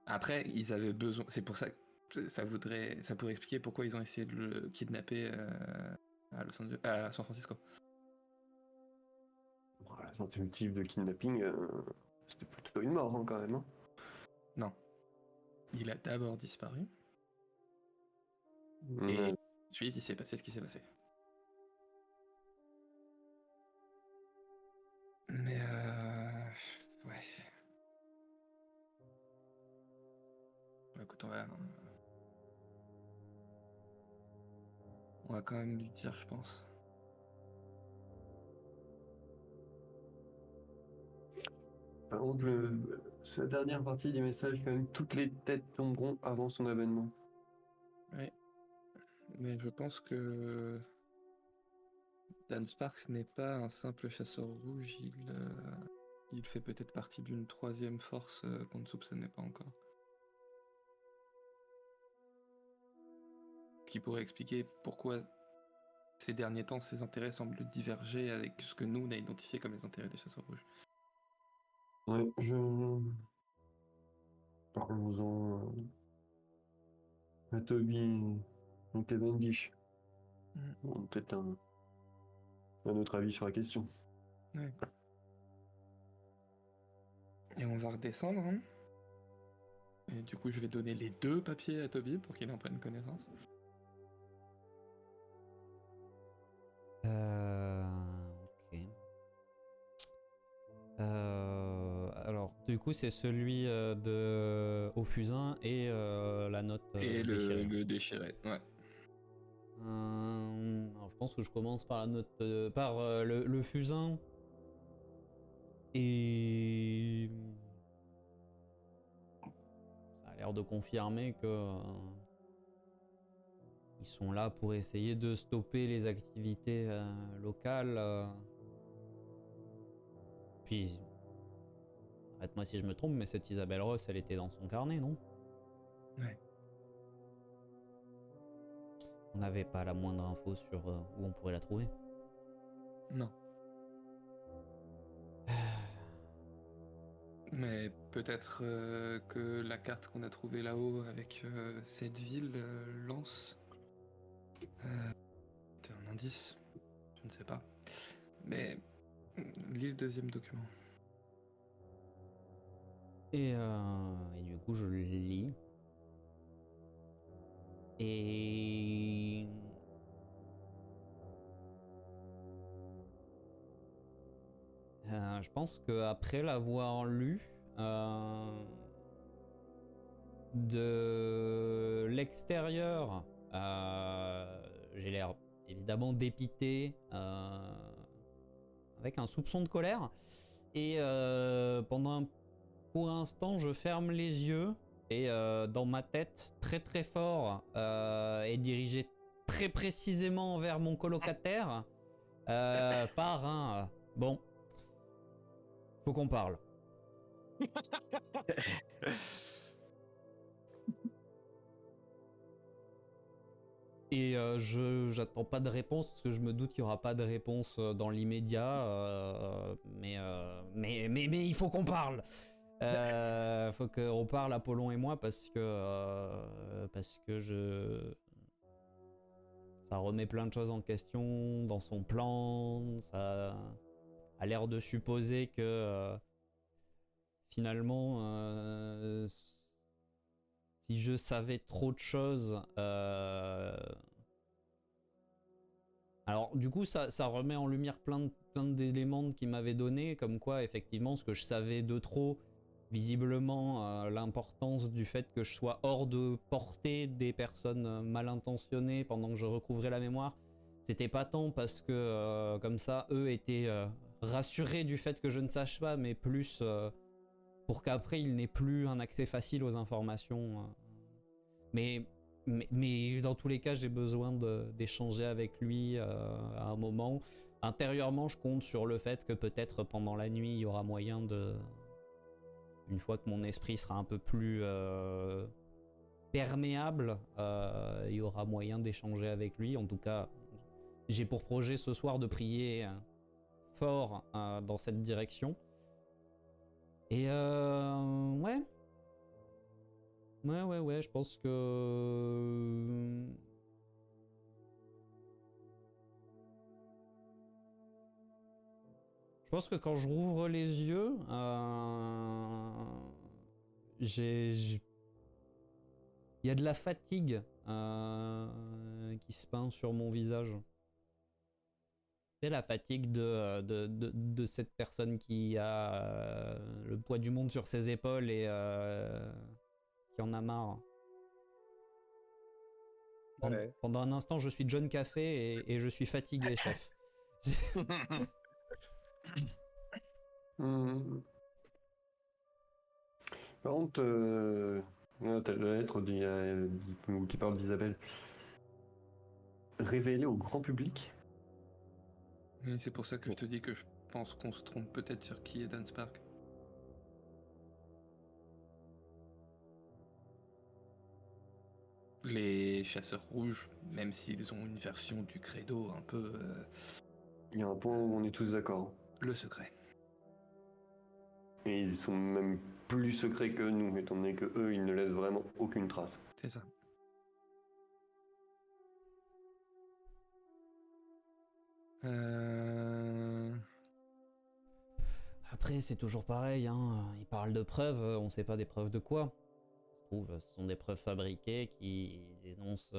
S5: Après, ils avaient besoin. C'est pour ça que ça pourrait expliquer pourquoi ils ont essayé de le kidnapper à San Francisco.
S3: La tentative de kidnapping, c'était plutôt une mort hein, quand même. Hein.
S5: Non. Il a d'abord disparu.
S3: Hmm.
S5: Et ensuite, il s'est passé ce qui s'est passé. Mais ouais. Écoute, on va quand même lui dire, je pense.
S3: Par contre, sa dernière partie du message, quand même, toutes les têtes tomberont avant son avènement.
S5: Ouais. Mais je pense que Dan Sparks n'est pas un simple chasseur rouge, il fait peut-être partie d'une troisième force qu'on ne soupçonnait pas encore. Ce qui pourrait expliquer pourquoi ces derniers temps ses intérêts semblent diverger avec ce que nous on a identifié comme les intérêts des chasseurs rouges.
S3: Ouais, Parlons-en à Toby et Cavendish. On a peut-être un autre avis sur la question.
S5: Ouais. Et on va redescendre. Hein. Et du coup, je vais donner les deux papiers à Toby pour qu'il en prenne connaissance.
S2: Ok. Alors, du coup, c'est celui de au fusain et la note
S5: Et
S2: déchirée.
S5: le déchiré, ouais.
S2: Alors, je pense que je commence par la note, par le fusain. Et ça a l'air de confirmer que ils sont là pour essayer de stopper les activités locales. Puis, arrête-moi si je me trompe, mais cette Isabelle Ross, elle était dans son carnet, non?
S5: Ouais.
S2: On n'avait pas la moindre info sur où on pourrait la trouver.
S5: Non. Mais peut-être que la carte qu'on a trouvée là-haut avec cette ville, Lens, c'est un indice. Je ne sais pas. Mais lis le deuxième document.
S2: Et du coup, je le lis. Et... je pense qu'après l'avoir lu, de l'extérieur, j'ai l'air évidemment dépité, avec un soupçon de colère. Et pendant un court instant, je ferme les yeux et dans ma tête, très très fort, et dirigé très précisément vers mon colocataire, par un bon, faut qu'on parle. Et j'attends pas de réponse parce que je me doute qu'il y aura pas de réponse dans l'immédiat, mais il faut qu'on parle. Faut qu'on parle, Apollon et moi, parce que ça remet plein de choses en question dans son plan. Ça a l'air de supposer que finalement, si je savais trop de choses, alors du coup ça remet en lumière plein d'éléments qu'il m'avait donné, comme quoi effectivement ce que je savais de trop, visiblement l'importance du fait que je sois hors de portée des personnes mal intentionnées pendant que je recouvrais la mémoire, c'était pas tant parce que comme ça eux étaient rassurés du fait que je ne sache pas, mais plus pour qu'après il n'ait plus un accès facile aux informations. Mais dans tous les cas, j'ai besoin d'échanger avec lui à un moment. Intérieurement, je compte sur le fait que peut-être pendant la nuit, il y aura moyen de... Une fois que mon esprit sera un peu plus perméable, il y aura moyen d'échanger avec lui. En tout cas, j'ai pour projet ce soir de prier fort dans cette direction. Et ouais. Ouais, je pense que... Je pense que quand je rouvre les yeux, il y a de la fatigue qui se peint sur mon visage. C'est la fatigue de cette personne qui a le poids du monde sur ses épaules et qui en a marre.
S4: Ouais.
S2: Pendant un instant, je suis John Café et je suis fatigué, chef.
S3: Par contre, t'as la lettre qui parle d'Isabelle. Révélée au grand public.
S5: Et c'est pour ça que je te dis que je pense qu'on se trompe peut-être sur qui est Dan Spark. Les chasseurs rouges, même s'ils ont une version du credo un peu...
S3: Il y a un point où on est tous d'accord.
S5: le secret.
S3: Et ils sont même plus secrets que nous, étant donné que eux, ils ne laissent vraiment aucune trace.
S5: C'est ça.
S2: Après, c'est toujours pareil, hein. Il parle de preuves, on sait pas des preuves de quoi. Se trouve, ce sont des preuves fabriquées qui dénoncent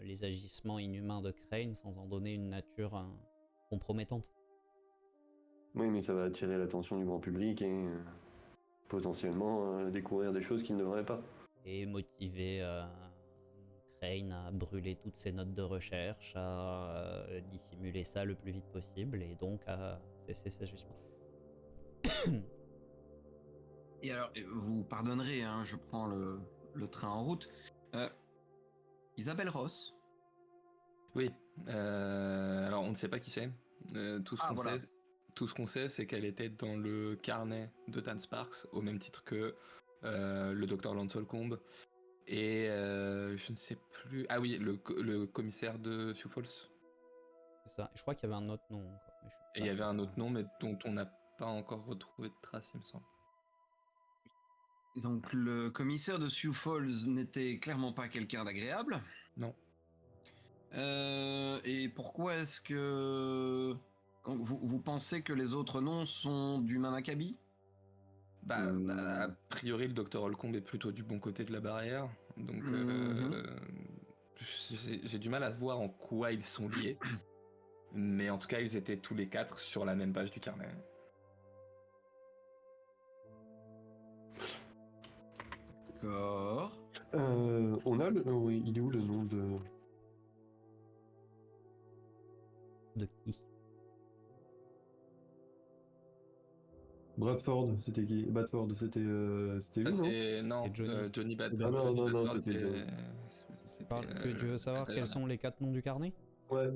S2: les agissements inhumains de Crane sans en donner une nature compromettante.
S3: Oui, mais ça va attirer l'attention du grand public et potentiellement découvrir des choses qu'ils ne devraient pas.
S2: Et motiver Crane à brûler toutes ses notes de recherche, à dissimuler ça le plus vite possible et donc à cesser ses agissements.
S1: Et alors, vous pardonnerez, hein, je prends le train en route. Isabelle Ross.
S5: Oui. Alors, on ne sait pas qui c'est.
S1: Voilà.
S5: Tout ce qu'on sait, c'est qu'elle était dans le carnet de Dan Sparks, au même titre que le docteur Lansolcombe. Et je ne sais plus... Ah oui, le commissaire de Sioux Falls.
S2: C'est ça. Je crois qu'il y avait un autre nom encore. Mais je suis
S5: Et il y
S2: pas
S5: avait un
S2: certain.
S5: autre nom, mais dont on n'a pas encore retrouvé de traces, il me semble.
S1: Donc le commissaire de Sioux Falls n'était clairement pas quelqu'un d'agréable.
S5: Non.
S1: Et pourquoi est-ce que vous pensez que les autres noms sont du même acabit?
S5: A priori, le docteur Holcomb est plutôt du bon côté de la barrière, donc j'ai du mal à voir en quoi ils sont liés. Mais en tout cas, ils étaient tous les 4 sur la même page du carnet.
S1: D'accord.
S3: On a le... oui, il est où le nom de...
S2: De qui?
S3: Bradford, c'était qui? Badford, c'était
S5: Ça,
S3: lui, non?
S5: c'est... Non,
S2: Et Johnny.
S5: Johnny Bad.
S3: Ah non,
S5: Johnny
S3: non, non,
S5: Badford,
S3: c'était Johnny.
S2: Tu veux savoir quels sont les 4 noms du carnet?
S3: Ouais.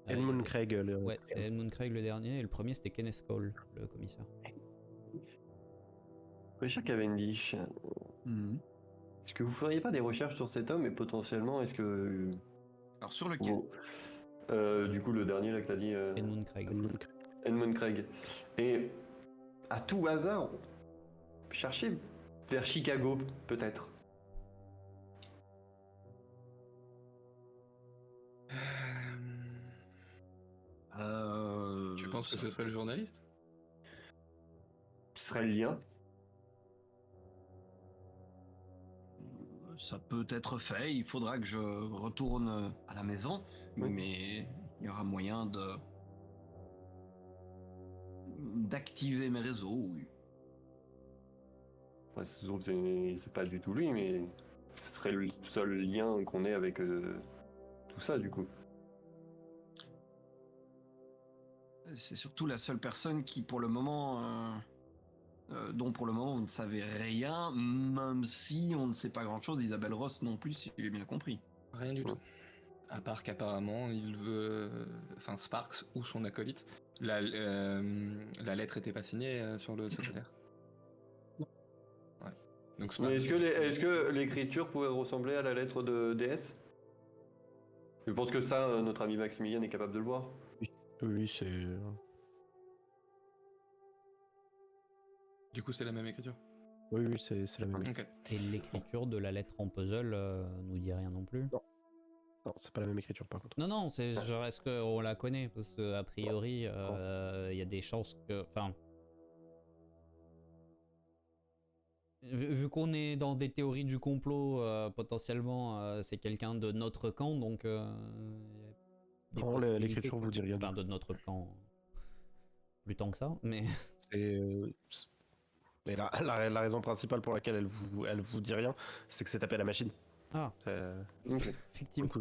S4: Edmund Craig.
S2: Ouais, c'est Edmund Craig le dernier, et le premier c'était Kenneth Cole, le commissaire.
S3: Richard Cavendish. Est-ce que vous feriez pas des recherches sur cet homme et potentiellement, est-ce que...
S1: Alors sur lequel?
S3: Du coup, le dernier là que t'as dit...
S2: Edmund Craig.
S3: Edmund Craig. Et à tout hasard, cherchez vers Chicago, peut-être.
S5: Tu penses que ce serait le journaliste?
S3: Ce serait le lien.
S1: Ça peut être fait, il faudra que je retourne à la maison,
S3: Oui.
S1: mais il y aura moyen d'activer mes réseaux, oui.
S3: Ouais, c'est pas du tout lui, mais ce serait le seul lien qu'on ait avec tout ça, du coup.
S1: C'est surtout la seule personne qui, pour le moment, dont pour le moment vous ne savez rien, même si on ne sait pas grand-chose d'Isabelle Ross non plus, si j'ai bien compris.
S5: Rien du tout. À part qu'apparemment, il veut... Enfin, Sparks ou son acolyte. La lettre était pas signée sur le secrétaire. Ouais. Donc,
S3: Mais
S5: Sparks...
S3: est-ce que l'écriture pourrait ressembler à la lettre de DS? Je pense que ça, notre ami Maximilien est capable de le voir.
S4: Oui, c'est.
S5: Du coup, c'est la même écriture.
S4: Oui, c'est la même.
S5: Ok.
S2: Et l'écriture de la lettre en puzzle nous dit rien non plus.
S4: Non, c'est pas la même écriture par contre.
S2: Non, c'est genre est-ce qu'on la connaît? Parce que a priori, il y a des chances que. Enfin. Vu qu'on est dans des théories du complot, potentiellement c'est quelqu'un de notre camp, donc. Des
S4: Non,
S2: possibilités,
S4: l'écriture
S2: quoi.
S4: vous dit rien.
S2: Enfin, de notre camp. Plus tant que ça, mais.
S4: Mais la raison principale pour laquelle elle vous dit rien, c'est que c'est tapé à la machine.
S2: Ah, effectivement.
S4: Du coup,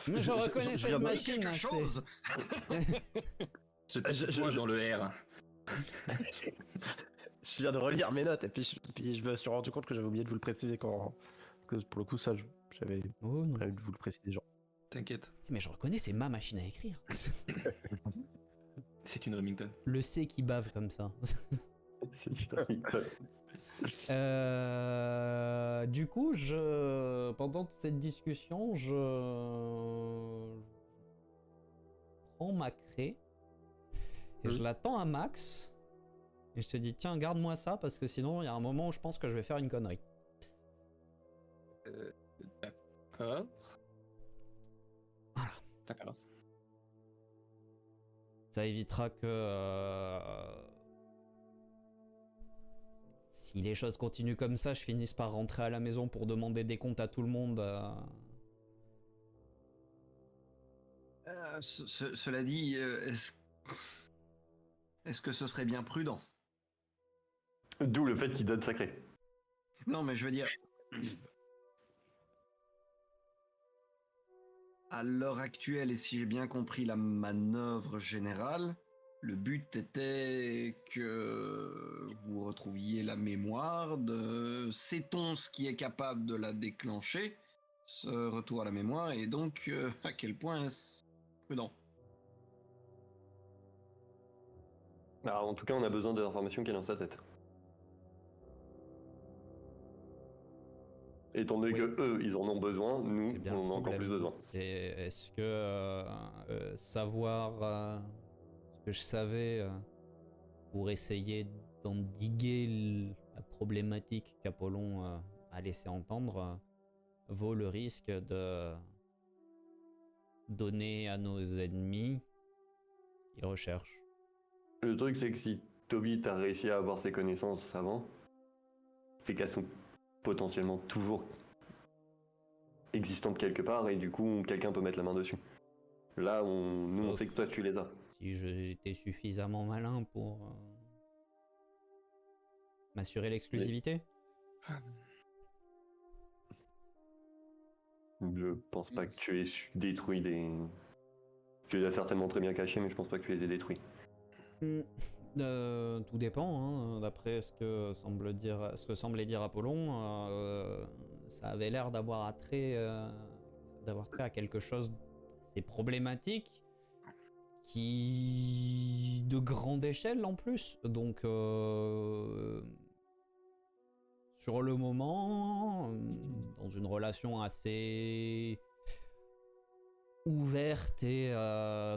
S2: Mais je reconnais
S4: je
S2: cette
S4: viens de-
S2: machine.
S1: Quelque
S2: Hein,
S1: chose.
S5: Ce petit point dans le R.
S4: Je viens de relire mes notes et puis je me suis rendu compte que j'avais oublié de vous le préciser que pour le coup ça j'avais
S2: Oh non.
S4: prévu de vous le préciser genre.
S5: T'inquiète.
S2: Mais je reconnais, c'est ma machine à écrire.
S5: C'est une Remington.
S2: Le C qui bave comme ça.
S3: C'est dynamique.
S2: Du coup, pendant toute cette discussion, je prends ma craie et je la tends à Max et je te dis tiens garde-moi ça parce que sinon il y a un moment où je pense que je vais faire une connerie.
S5: D'accord.
S2: Voilà.
S5: D'accord.
S2: Ça évitera que si les choses continuent comme ça, je finisse par rentrer à la maison pour demander des comptes à tout le monde.
S1: Cela dit, est-ce que ce serait bien prudent?
S3: D'où le fait qu'il donne sacré.
S1: Non, mais je veux dire, à l'heure actuelle, et si j'ai bien compris la manœuvre générale, le but était que vous retrouviez la mémoire de sait-on ce qui est capable de la déclencher, ce retour à la mémoire, et donc à quel point est-ce prudent.
S3: Alors, en tout cas, on a besoin de l'information qui est dans sa tête. Étant donné
S2: Oui.
S3: que eux, ils en ont besoin, nous,
S2: C'est bien
S3: on en
S2: le
S3: a encore
S2: problème.
S3: plus besoin.
S2: C'est est-ce que savoir ce que je savais pour essayer d'endiguer la problématique qu'Apollon a laissé entendre vaut le risque de donner à nos ennemis ce qu'ils recherchent.
S3: Le truc, c'est que si Toby t'a réussi à avoir ses connaissances avant, c'est qu'elles sont potentiellement toujours existantes quelque part et du coup, quelqu'un peut mettre la main dessus. Là, nous, on sait que toi, tu les as.
S2: Si j'étais suffisamment malin pour m'assurer l'exclusivité.
S3: Je pense pas que tu aies détruit des... Tu les as certainement très bien cachés, mais je pense pas que tu les aies détruits.
S2: Tout dépend, hein. D'après ce que semblait dire Apollon, ça avait l'air d'avoir trait à quelque chose d'assez problématique, qui de grande échelle en plus. Donc sur le moment, dans une relation assez ouverte et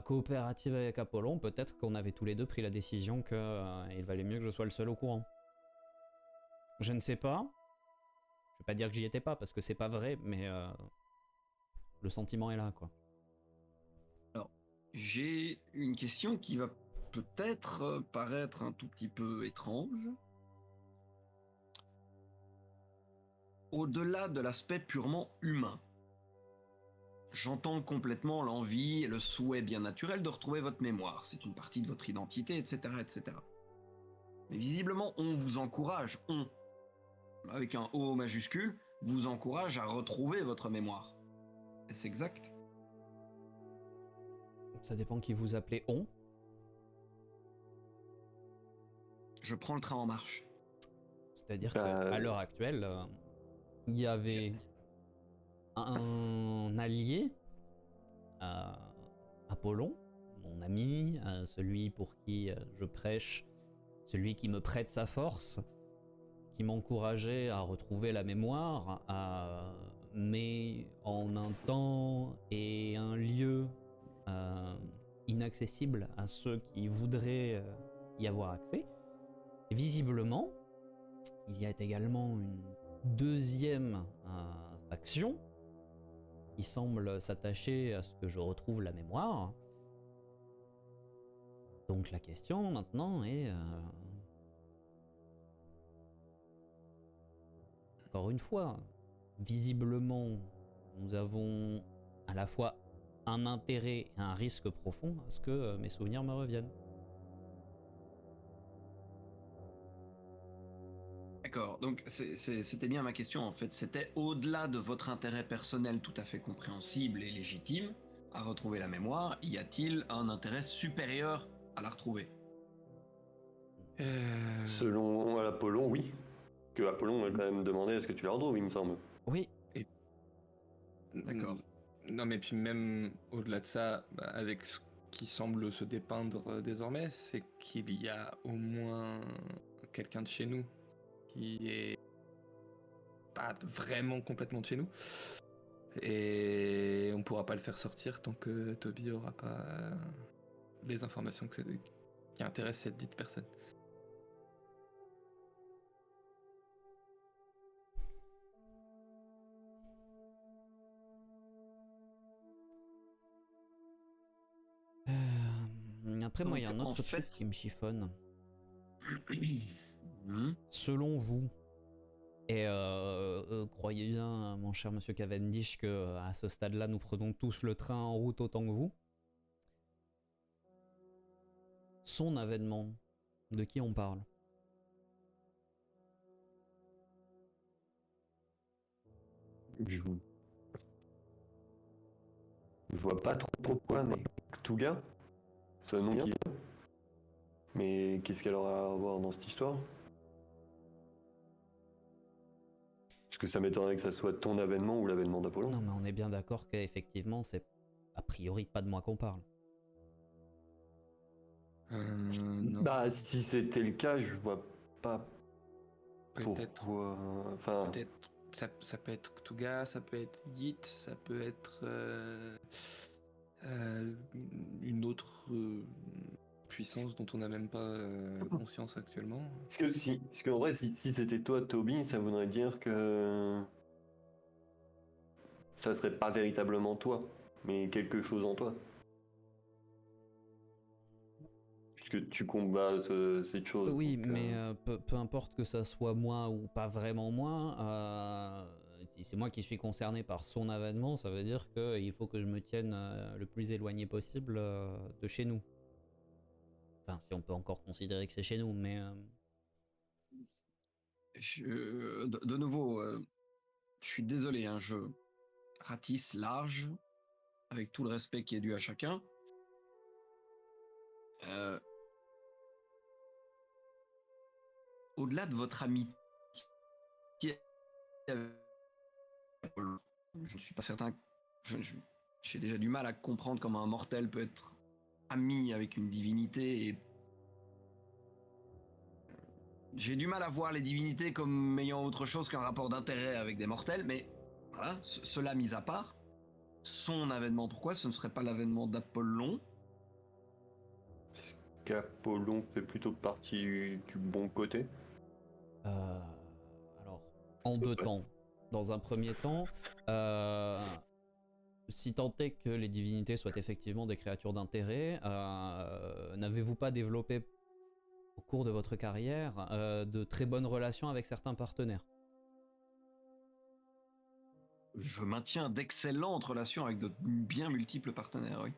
S2: coopérative avec Apollon, peut-être qu'on avait tous les deux pris la décision qu'il valait mieux que je sois le seul au courant. Je ne sais pas. Je vais pas dire que j'y étais pas parce que c'est pas vrai, mais le sentiment est là, quoi.
S1: Alors, j'ai une question qui va peut-être paraître un tout petit peu étrange. Au-delà de l'aspect purement humain, j'entends complètement l'envie et le souhait bien naturel de retrouver votre mémoire. C'est une partie de votre identité, etc., etc. Mais visiblement, on vous encourage, avec un O majuscule, vous encourage à retrouver votre mémoire. Est-ce exact?
S2: Ça dépend qui vous appelez on.
S1: Je prends le train en marche.
S2: C'est-à-dire qu'à l'heure actuelle, il y avait un allié, Apollon, mon ami, celui pour qui je prêche, celui qui me prête sa force, qui m'encourageait à retrouver la mémoire, mais en un temps et un lieu inaccessible à ceux qui voudraient y avoir accès. Et visiblement, il y a également une deuxième faction qui semble s'attacher à ce que je retrouve la mémoire. Donc la question maintenant est... encore une fois, visiblement, nous avons à la fois un intérêt et un risque profond à ce que mes souvenirs me reviennent.
S1: D'accord, donc c'était bien ma question en fait. C'était au-delà de votre intérêt personnel tout à fait compréhensible et légitime à retrouver la mémoire, y a-t-il un intérêt supérieur à la retrouver?
S3: Selon Apollon, oui. Que Apollon a quand même demandé est-ce que tu la retrouves, il me semble.
S2: Oui.
S1: D'accord.
S5: Non, mais puis même au-delà de ça, avec ce qui semble se dépeindre désormais, c'est qu'il y a au moins quelqu'un de chez nous qui est pas vraiment complètement de chez nous. Et on pourra pas le faire sortir tant que Toby aura pas les informations qui intéressent cette dite personne.
S2: Après, moi, il y a un autre truc qui me chiffonne. Selon vous, et croyez bien, mon cher monsieur Cavendish, que à ce stade-là, nous prenons tous le train en route autant que vous. Son avènement, de qui on parle?
S3: Je vois pas trop pourquoi, mais Cthulhu, c'est un nom qui est... Mais qu'est-ce qu'elle aura à voir dans cette histoire? Parce que ça m'étonnerait que ça soit ton avènement ou l'avènement d'Apollon.
S2: Non, mais on est bien d'accord qu'effectivement, c'est a priori pas de moi qu'on parle.
S5: Non.
S3: Bah, si c'était le cas, je vois pas
S5: Peut-être.
S3: pourquoi... Enfin...
S5: Peut-être. Ça peut être Cthulhu, ça peut être Yit, ça peut être une autre puissance dont on n'a même pas conscience actuellement.
S3: Parce qu'en vrai, si c'était toi, Toby, ça voudrait dire que... ça serait pas véritablement toi, mais quelque chose en toi. Puisque tu combats cette chose.
S2: Oui,
S3: donc,
S2: mais peu importe que ça soit moi ou pas vraiment moi, si c'est moi qui suis concerné par son avènement, ça veut dire qu'il faut que je me tienne le plus éloigné possible de chez nous. Enfin, si on peut encore considérer que c'est chez nous, mais...
S1: De nouveau, je suis désolé, hein, je ratisse large, avec tout le respect qui est dû à chacun. Au-delà de votre amitié, je ne suis pas certain. J'ai déjà du mal à comprendre comment un mortel peut être ami avec une divinité. Et j'ai du mal à voir les divinités comme ayant autre chose qu'un rapport d'intérêt avec des mortels, mais voilà, cela mis à part, son avènement, pourquoi ce ne serait pas l'avènement d'Apollon?
S3: qu'Apollon fait plutôt partie du bon côté.
S2: Alors, en deux temps. Dans un premier temps, si tant est que les divinités soient effectivement des créatures d'intérêt, n'avez-vous pas développé au cours de votre carrière de très bonnes relations avec certains partenaires?
S1: Je maintiens d'excellentes relations avec de bien multiples partenaires, oui.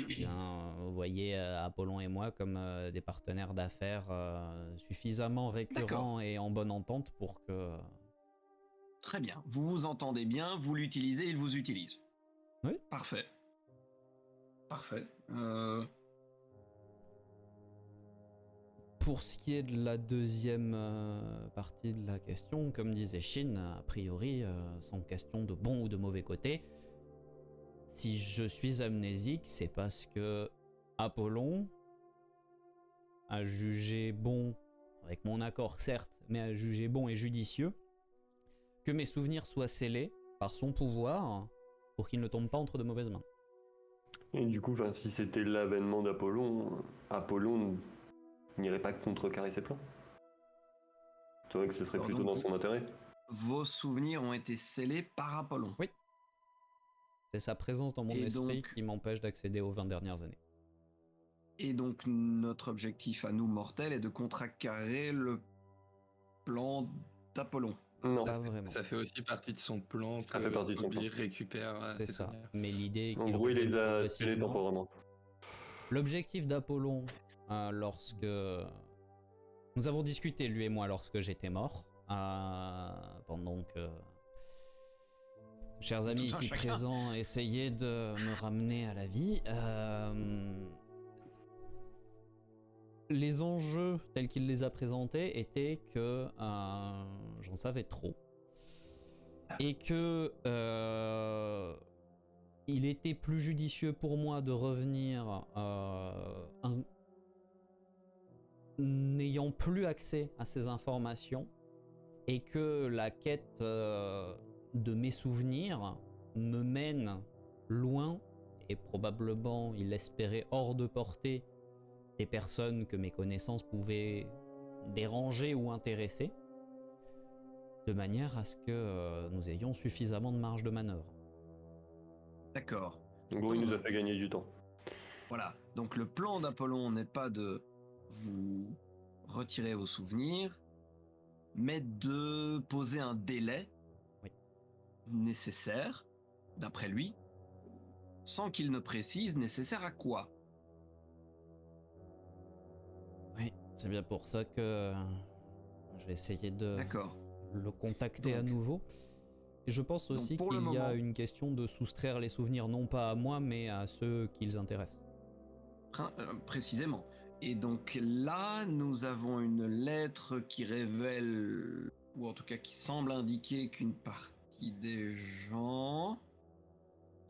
S2: Bien, vous voyez Apollon et moi comme des partenaires d'affaires suffisamment récurrents et en bonne entente pour que...
S1: Très bien. Vous vous entendez bien, vous l'utilisez, il vous utilise.
S2: Oui.
S1: Parfait. Parfait.
S2: Pour ce qui est de la deuxième partie de la question, comme disait Shin, a priori, sans question de bon ou de mauvais côté, si je suis amnésique, c'est parce que Apollon a jugé bon, avec mon accord certes, mais a jugé bon et judicieux, que mes souvenirs soient scellés par son pouvoir pour qu'ils ne tombent pas entre de mauvaises mains.
S3: Et du coup, si c'était l'avènement d'Apollon, Apollon n'irait pas contrecarrer ses plans. Tu vois que ce serait
S1: Alors,
S3: plutôt
S1: donc,
S3: dans son intérêt.
S1: Vos souvenirs ont été scellés par Apollon.
S2: Oui. C'est sa présence dans mon
S1: Et
S2: esprit
S1: donc-
S2: qui m'empêche d'accéder aux 20 dernières années.
S1: Et donc notre objectif à nous mortels est de contrecarrer le plan d'Apollon.
S3: Non.
S2: Pas vraiment.
S5: Ça fait aussi partie de son plan
S3: Ça
S5: que
S3: fait partie de son
S5: Bobby
S3: plan.
S5: récupère.
S2: C'est
S5: ses
S2: ça.
S5: souvenirs.
S2: Mais l'idée est
S3: En
S2: qu'il
S3: gros, il les
S2: revienne
S3: a scellés
S2: progressivement.
S3: temporairement.
S2: L'objectif d'Apollon, lorsque nous avons discuté, lui et moi, lorsque j'étais mort, pendant que chers amis
S1: Tout un
S2: ici
S1: chacun.
S2: présents essayaient de me ramener à la vie, les enjeux tels qu'il les a présentés étaient que j'en savais trop et que il était plus judicieux pour moi de revenir n'ayant plus accès à ces informations et que la quête de mes souvenirs me mène loin et probablement, il espérait, hors de portée des personnes que mes connaissances pouvaient déranger ou intéresser, de manière à ce que nous ayons suffisamment de marge de manœuvre.
S1: D'accord.
S3: En gros, il nous a fait gagner du temps.
S1: Voilà. Donc le plan d'Apollon n'est pas de vous retirer vos souvenirs, mais de poser un délai nécessaire, d'après lui, sans qu'il ne précise nécessaire à quoi.
S2: Oui, c'est bien pour ça que je vais essayer de
S1: D'accord.
S2: le contacter à
S1: Donc-
S2: nouveau. Et je pense aussi
S1: pour le
S2: qu'il y a
S1: moment-
S2: une question de soustraire les souvenirs non pas à moi mais à ceux qu'ils intéressent.
S1: Précisément. Et donc là, nous avons une lettre qui révèle, ou en tout cas qui semble indiquer qu'une partie des gens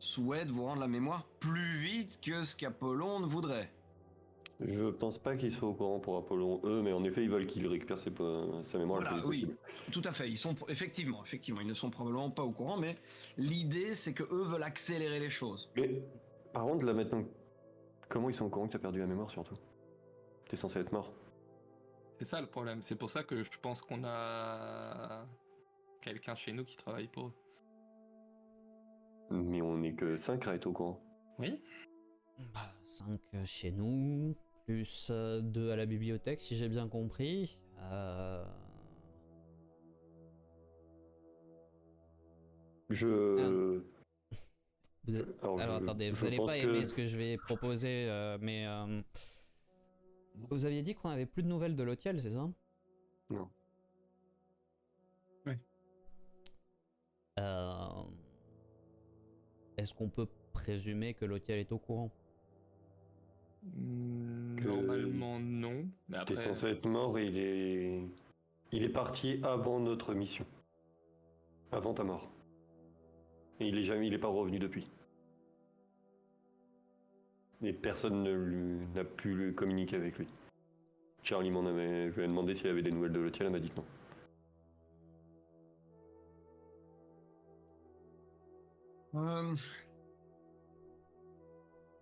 S1: souhaitent vous rendre la mémoire plus vite que ce qu'Apollon ne voudrait.
S3: Je pense pas qu'ils soient au courant pour Apollon, eux, mais en effet, ils veulent qu'il récupère sa mémoire
S1: Voilà,
S3: le plus vite
S1: oui.
S3: possible.
S1: Tout à fait. Ils sont effectivement, ils ne sont probablement pas au courant, mais l'idée c'est que eux veulent accélérer les choses.
S3: Mais par contre, là maintenant, comment ils sont au courant que t'as perdu la mémoire surtout? T'es censé être mort.
S5: C'est ça le problème. C'est pour ça que je pense qu'on a quelqu'un chez nous qui travaille pour eux.
S3: Mais on n'est que 5 à être au courant.
S5: Oui.
S2: 5 chez nous, plus 2 à la bibliothèque, si j'ai bien compris.
S3: Je...
S2: Alors, attendez, vous
S3: je
S2: allez
S3: pense
S2: pas
S3: que-
S2: aimer ce que je vais proposer, mais vous aviez dit qu'on avait plus de nouvelles de l'hôtel, c'est ça?
S3: Non.
S5: Oui.
S2: Est-ce qu'on peut présumer que l'hôtel est au courant?
S5: Normalement non. Mais
S3: T'es
S5: après,
S3: censé être mort et il est parti avant notre mission. Avant ta mort. Et il est pas revenu depuis. Et personne n'a pu le communiquer avec lui. Charlie je lui ai demandé s'il avait des nouvelles de l'hôtel, elle m'a dit que non.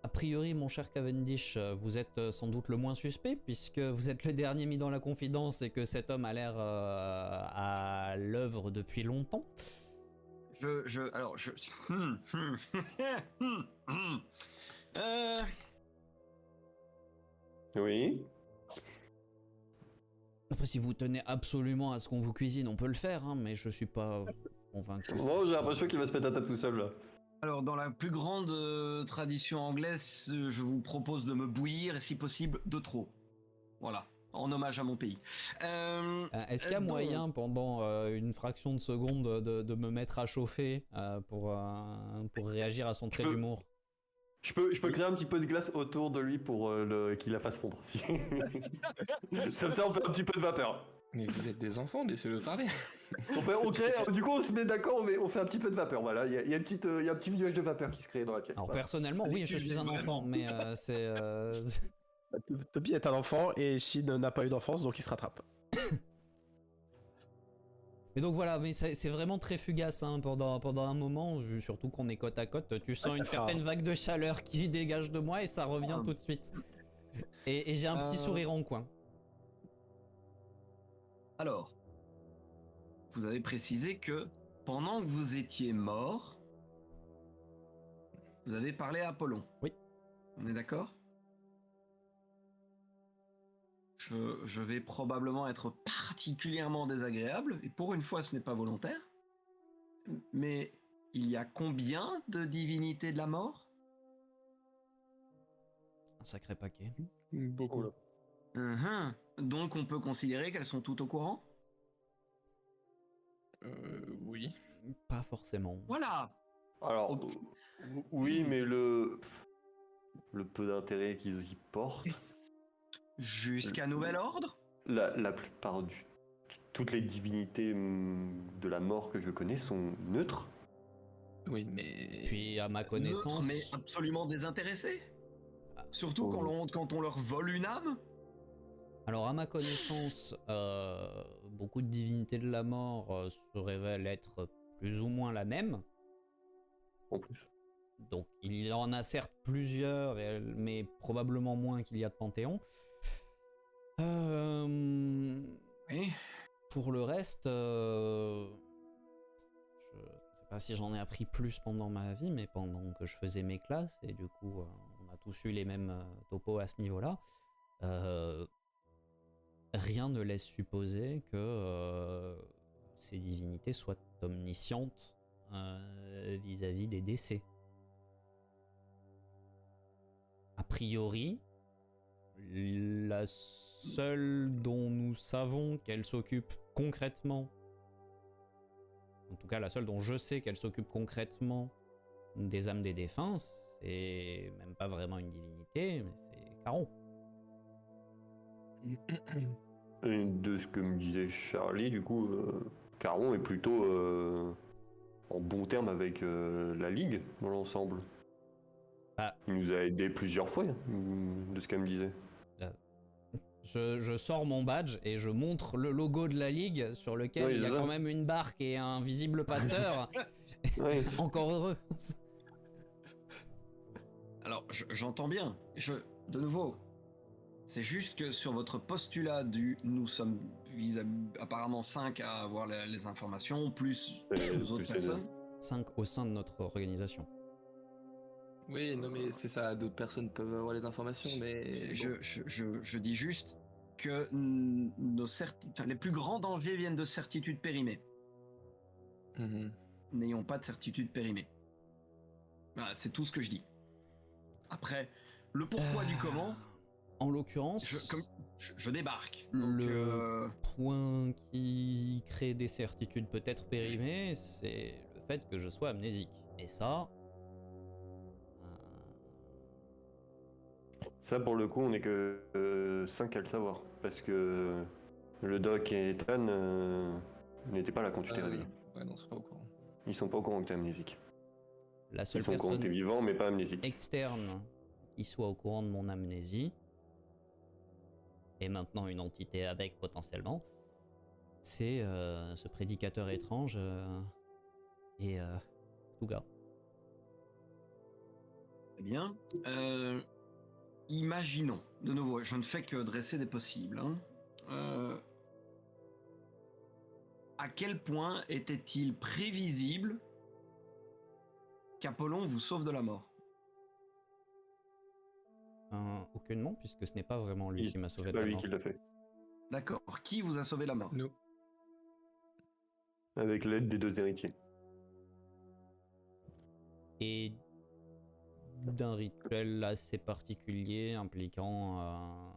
S2: A priori, mon cher Cavendish, vous êtes sans doute le moins suspect, puisque vous êtes le dernier mis dans la confidence et que cet homme a l'air à l'œuvre depuis longtemps.
S3: Oui.
S2: Après, si vous tenez absolument à ce qu'on vous cuisine, on peut le faire, hein, mais je suis pas convaincu.
S3: Bon, j'ai l'impression qu'il va se mettre à table tout seul là.
S1: Alors, dans la plus grande tradition anglaise, je vous propose de me bouillir et si possible de trop. Voilà, en hommage à mon pays.
S2: Est-ce qu'il y a moyen, pendant une fraction de seconde, de me mettre à chauffer pour réagir à son trait
S3: peux-
S2: d'humour?
S3: Je peux créer un petit peu de glace autour de lui pour qu'il la fasse fondre. Comme ça, on fait un petit peu de vapeur.
S5: mais vous êtes des enfants, laissez-le parler.
S3: Du coup, on se met d'accord, on fait un petit peu de vapeur. Voilà, il y a un petit nuage de vapeur qui se crée dans la pièce.
S2: Alors
S3: Voilà.
S2: personnellement, oui, je suis un enfant, mais c'est...
S4: Toby est un enfant et Shin n'a pas eu d'enfance, donc il se rattrape.
S2: Mais donc voilà, mais c'est vraiment très fugace hein, pendant un moment, surtout qu'on est côte à côte, tu sens
S4: ça
S2: une
S4: fera-
S2: certaine vague de chaleur qui dégage de moi et ça revient tout de suite. Et j'ai un petit sourire en coin.
S1: Alors, vous avez précisé que pendant que vous étiez mort, vous avez parlé à Apollon.
S2: Oui.
S1: On est d'accord? Je vais probablement être particulièrement désagréable, et pour une fois ce n'est pas volontaire. Mais il y a combien de divinités de la mort?
S2: Un sacré paquet.
S5: Beaucoup.
S3: Oh là.
S1: Donc on peut considérer qu'elles sont toutes au courant?
S5: Oui.
S2: Pas forcément.
S1: Voilà.
S3: Alors,
S1: Ok.
S3: oui, mais le peu d'intérêt qu'ils y portent,
S1: Jusqu'à nouvel ordre?
S3: la plupart toutes les divinités de la mort que je connais sont neutres.
S5: Oui, mais...
S2: Puis à ma connaissance...
S1: Neutre, mais absolument désintéressé. Surtout quand on leur vole une âme.
S2: Alors à ma connaissance, beaucoup de divinités de la mort se révèlent être plus ou moins la même.
S3: En plus.
S2: Donc il y en a certes plusieurs, mais probablement moins qu'il y a de Panthéon.
S1: Oui.
S2: Pour le reste, je sais pas si j'en ai appris plus pendant ma vie, mais pendant que je faisais mes classes, et du coup on a tous eu les mêmes topos à ce niveau-là, rien ne laisse supposer que ces divinités soient omniscientes vis-à-vis des décès. A priori, la seule dont nous savons qu'elle s'occupe concrètement, en tout cas la seule dont je sais qu'elle s'occupe concrètement des âmes des défunts, c'est même pas vraiment une divinité, mais c'est Caron.
S3: Et de ce que me disait Charlie, du coup, Caron est plutôt en bon terme avec la Ligue dans l'ensemble.
S2: Ah.
S3: Il nous a aidés plusieurs fois, de ce qu'elle me disait.
S2: Je sors mon badge et je montre le logo de la Ligue sur lequel
S3: Oui,
S2: il y a
S3: c'est ça.
S2: quand même une barque et un visible passeur.
S3: Ouais.
S2: Encore heureux.
S1: Alors, j'entends bien. De nouveau, c'est juste que sur votre postulat nous sommes apparemment 5 à avoir les informations, plus
S3: Et
S1: les autres
S3: plus
S1: personnes.
S2: 5 au sein de notre organisation.
S5: Oui, non mais c'est ça, d'autres personnes peuvent avoir les informations, mais...
S1: Je dis juste que les plus grands dangers viennent de certitudes périmées.
S5: Mhm.
S1: N'ayons pas de certitude périmée. Voilà, c'est tout ce que je dis. Après, le pourquoi du comment,
S2: En l'occurrence,
S1: je débarque. Donc,
S2: le point qui crée des certitudes peut-être périmées, c'est le fait que je sois amnésique. Et ça...
S3: Ça, pour le coup, on n'est que 5 à le savoir. Parce que le doc et Ethan n'étaient pas là quand tu t'es réveillé.
S5: Ouais, non, c'est pas au courant.
S3: Ils sont pas au courant que t'es amnésique.
S2: La
S3: Ils
S2: seule
S3: sont au courant que t'es
S2: personne
S3: vivant, mais pas amnésique.
S2: externe qui soit au courant de mon amnésie, et maintenant une entité avec potentiellement, c'est ce prédicateur étrange et Touga.
S1: très bien. Imaginons, de nouveau, je ne fais que dresser des possibles. À quel point était-il prévisible qu'Apollon vous sauve de la mort?
S2: Aucunement, puisque ce n'est pas vraiment lui qui m'a sauvé
S3: C'est
S2: de
S3: pas
S2: la
S3: lui
S2: mort.
S3: qui l'a fait.
S1: D'accord. Qui vous a sauvé la mort?
S5: Nous.
S3: Avec l'aide des 2 héritiers.
S2: Et d'un rituel assez particulier impliquant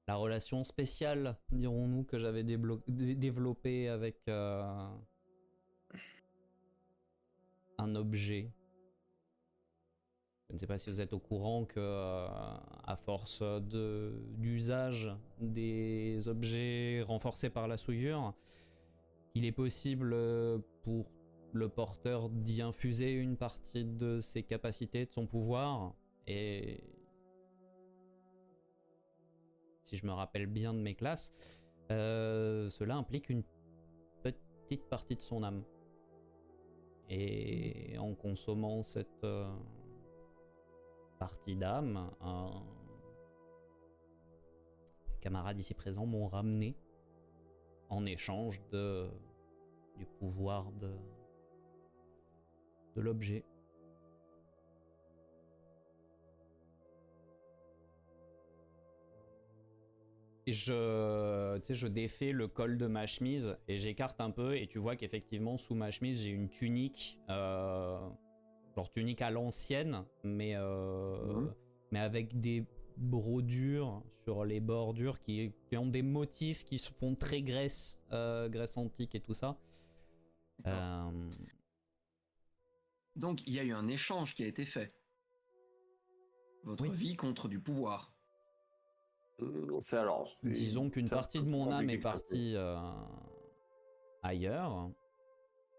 S2: la relation spéciale, dirons-nous, que j'avais développée avec un objet. Je ne sais pas si vous êtes au courant que, à force d'usage des objets renforcés par la souillure, il est possible pour le porteur d'y infuser une partie de ses capacités, de son pouvoir, et si je me rappelle bien de mes classes, cela implique une petite partie de son âme. Et en consommant cette partie d'âme, les camarades ici présents m'ont ramené en échange du pouvoir de l'objet. Et je défais le col de ma chemise et j'écarte un peu et tu vois qu'effectivement sous ma chemise j'ai une tunique, genre tunique à l'ancienne, mais avec des brodures sur les bordures qui ont des motifs qui se font très Grèce antique et tout ça.
S1: Donc il y a eu un échange qui a été fait. Votre
S2: Oui.
S1: vie contre du pouvoir.
S3: C'est alors.
S2: Disons qu'une
S3: c'est un
S2: partie
S3: peu
S2: de mon âme est
S3: compliqué,
S2: partie ailleurs.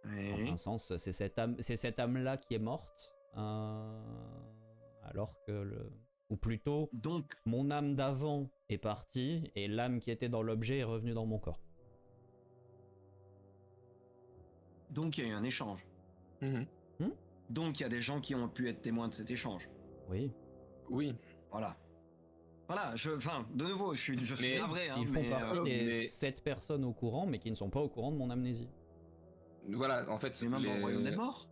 S1: Ouais.
S2: En un sens, c'est cette âme-là qui est morte. Alors que ou plutôt,
S1: Donc,
S2: mon âme d'avant est partie et l'âme qui était dans l'objet est revenue dans mon corps.
S1: il y a eu un échange.
S5: Mhm.
S1: Donc il y a des gens qui ont pu être témoins de cet échange.
S2: Oui.
S5: Oui.
S1: Voilà. Voilà, de nouveau, je suis
S5: Mais
S1: navré. Hein,
S2: Ils font
S1: mais,
S2: partie des
S5: mais-
S2: 7 personnes au courant, mais qui ne sont pas au courant de mon amnésie.
S5: Voilà, en fait...
S1: C'est même dans le royaume des morts.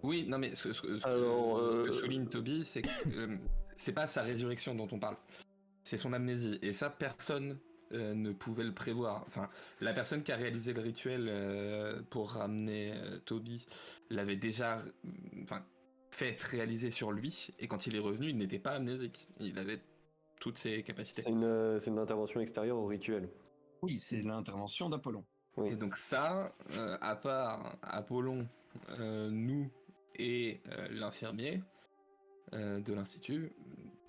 S5: Oui, non mais ce
S3: Alors,
S5: que souligne Toby, c'est que c'est pas sa résurrection dont on parle, c'est son amnésie. Et ça, personne ne pouvait le prévoir. Enfin, la personne qui a réalisé le rituel pour ramener Toby l'avait déjà fait réaliser sur lui, et quand il est revenu, il n'était pas amnésique. Il avait toutes ses capacités.
S3: C'est une intervention extérieure au rituel.
S1: Oui, c'est l'intervention d'Apollon.
S3: Oui.
S5: Et donc ça, à part Apollon, nous et l'infirmier de l'Institut,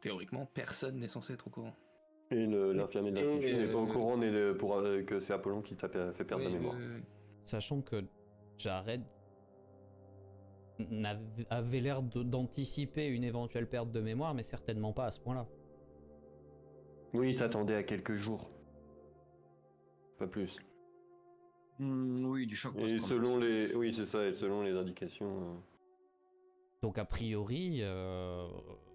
S5: théoriquement, personne n'est censé être au courant.
S3: Et l'infirmier de l'Institut
S5: Et,
S3: n'est pas au courant que c'est Apollon qui t'a fait perdre la mémoire.
S2: Sachant que Jared avait l'air d'anticiper une éventuelle perte de mémoire, mais certainement pas à ce point-là.
S3: Oui, il s'attendait à quelques jours. Pas plus.
S1: Oui, du choc
S3: Et
S1: post-traumatique.
S3: selon les... Oui, c'est ça, et selon les indications...
S2: Donc a priori,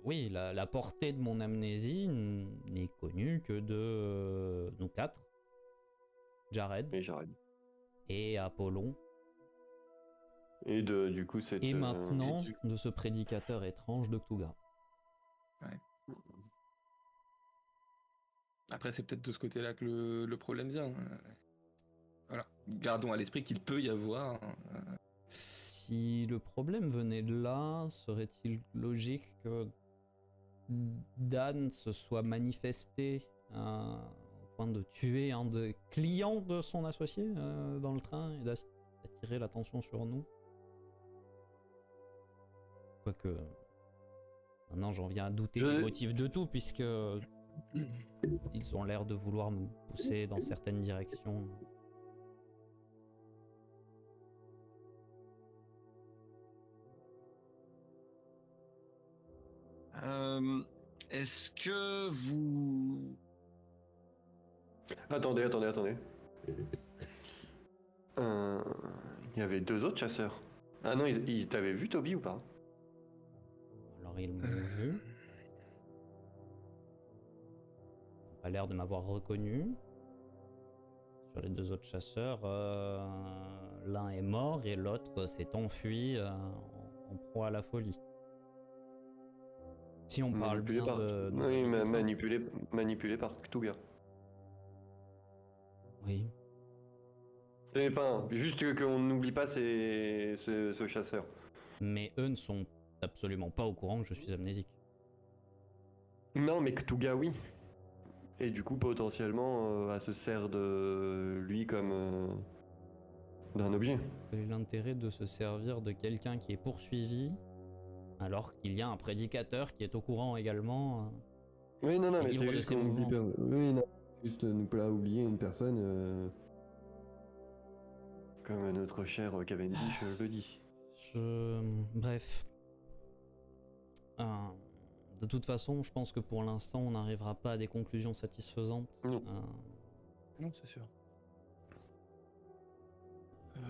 S2: oui, la portée de mon amnésie n'est connue que de nous 4. Jared
S3: Et j'arrête.
S2: et Apollon
S3: Et du coup, cette.
S2: Et maintenant,
S5: et
S2: de ce prédicateur étrange de Cthulhu.
S5: Après, c'est peut-être de ce côté-là que le problème vient. Voilà. Gardons à l'esprit qu'il peut y avoir.
S2: Si le problème venait de là, serait-il logique que Dan se soit manifesté au point de tuer un des clients de son associé dans le train et d'attirer l'attention sur nous? Quoique, maintenant j'en viens à douter des motifs de tout, puisque ils ont l'air de vouloir me pousser dans certaines directions.
S1: Est-ce que vous...
S3: Attendez. Il y avait 2 autres chasseurs. Ah non, ils t'avaient vu, Toby, ou pas?
S2: Alors ils m'ont vu. Ils n'ont pas l'air de m'avoir reconnu. Sur les 2 autres chasseurs, l'un est mort et l'autre s'est enfui en proie à la folie. Si on parle bien de...
S3: Oui, manipulé par Cthulhu.
S2: Oui.
S3: Enfin, juste qu'on n'oublie pas ce chasseur.
S2: Mais eux ne sont absolument pas au courant que je suis amnésique.
S3: Non, mais Cthulhu, oui. Et du coup, potentiellement, elle se sert de lui comme d'un objet.
S2: Quel est l'intérêt de se servir de quelqu'un qui est poursuivi alors qu'il y a un prédicateur qui est au courant également?
S3: Oui, non,
S2: Et
S3: mais
S2: libre
S3: c'est
S2: de
S3: juste
S2: ses
S3: qu'on oublie
S2: mouvements.
S3: Oui, non, juste ne pas oublier une personne. Comme notre cher Cavendish le dit.
S2: Bref. De toute façon, je pense que pour l'instant, on n'arrivera pas à des conclusions satisfaisantes.
S3: Non.
S5: Non, c'est sûr.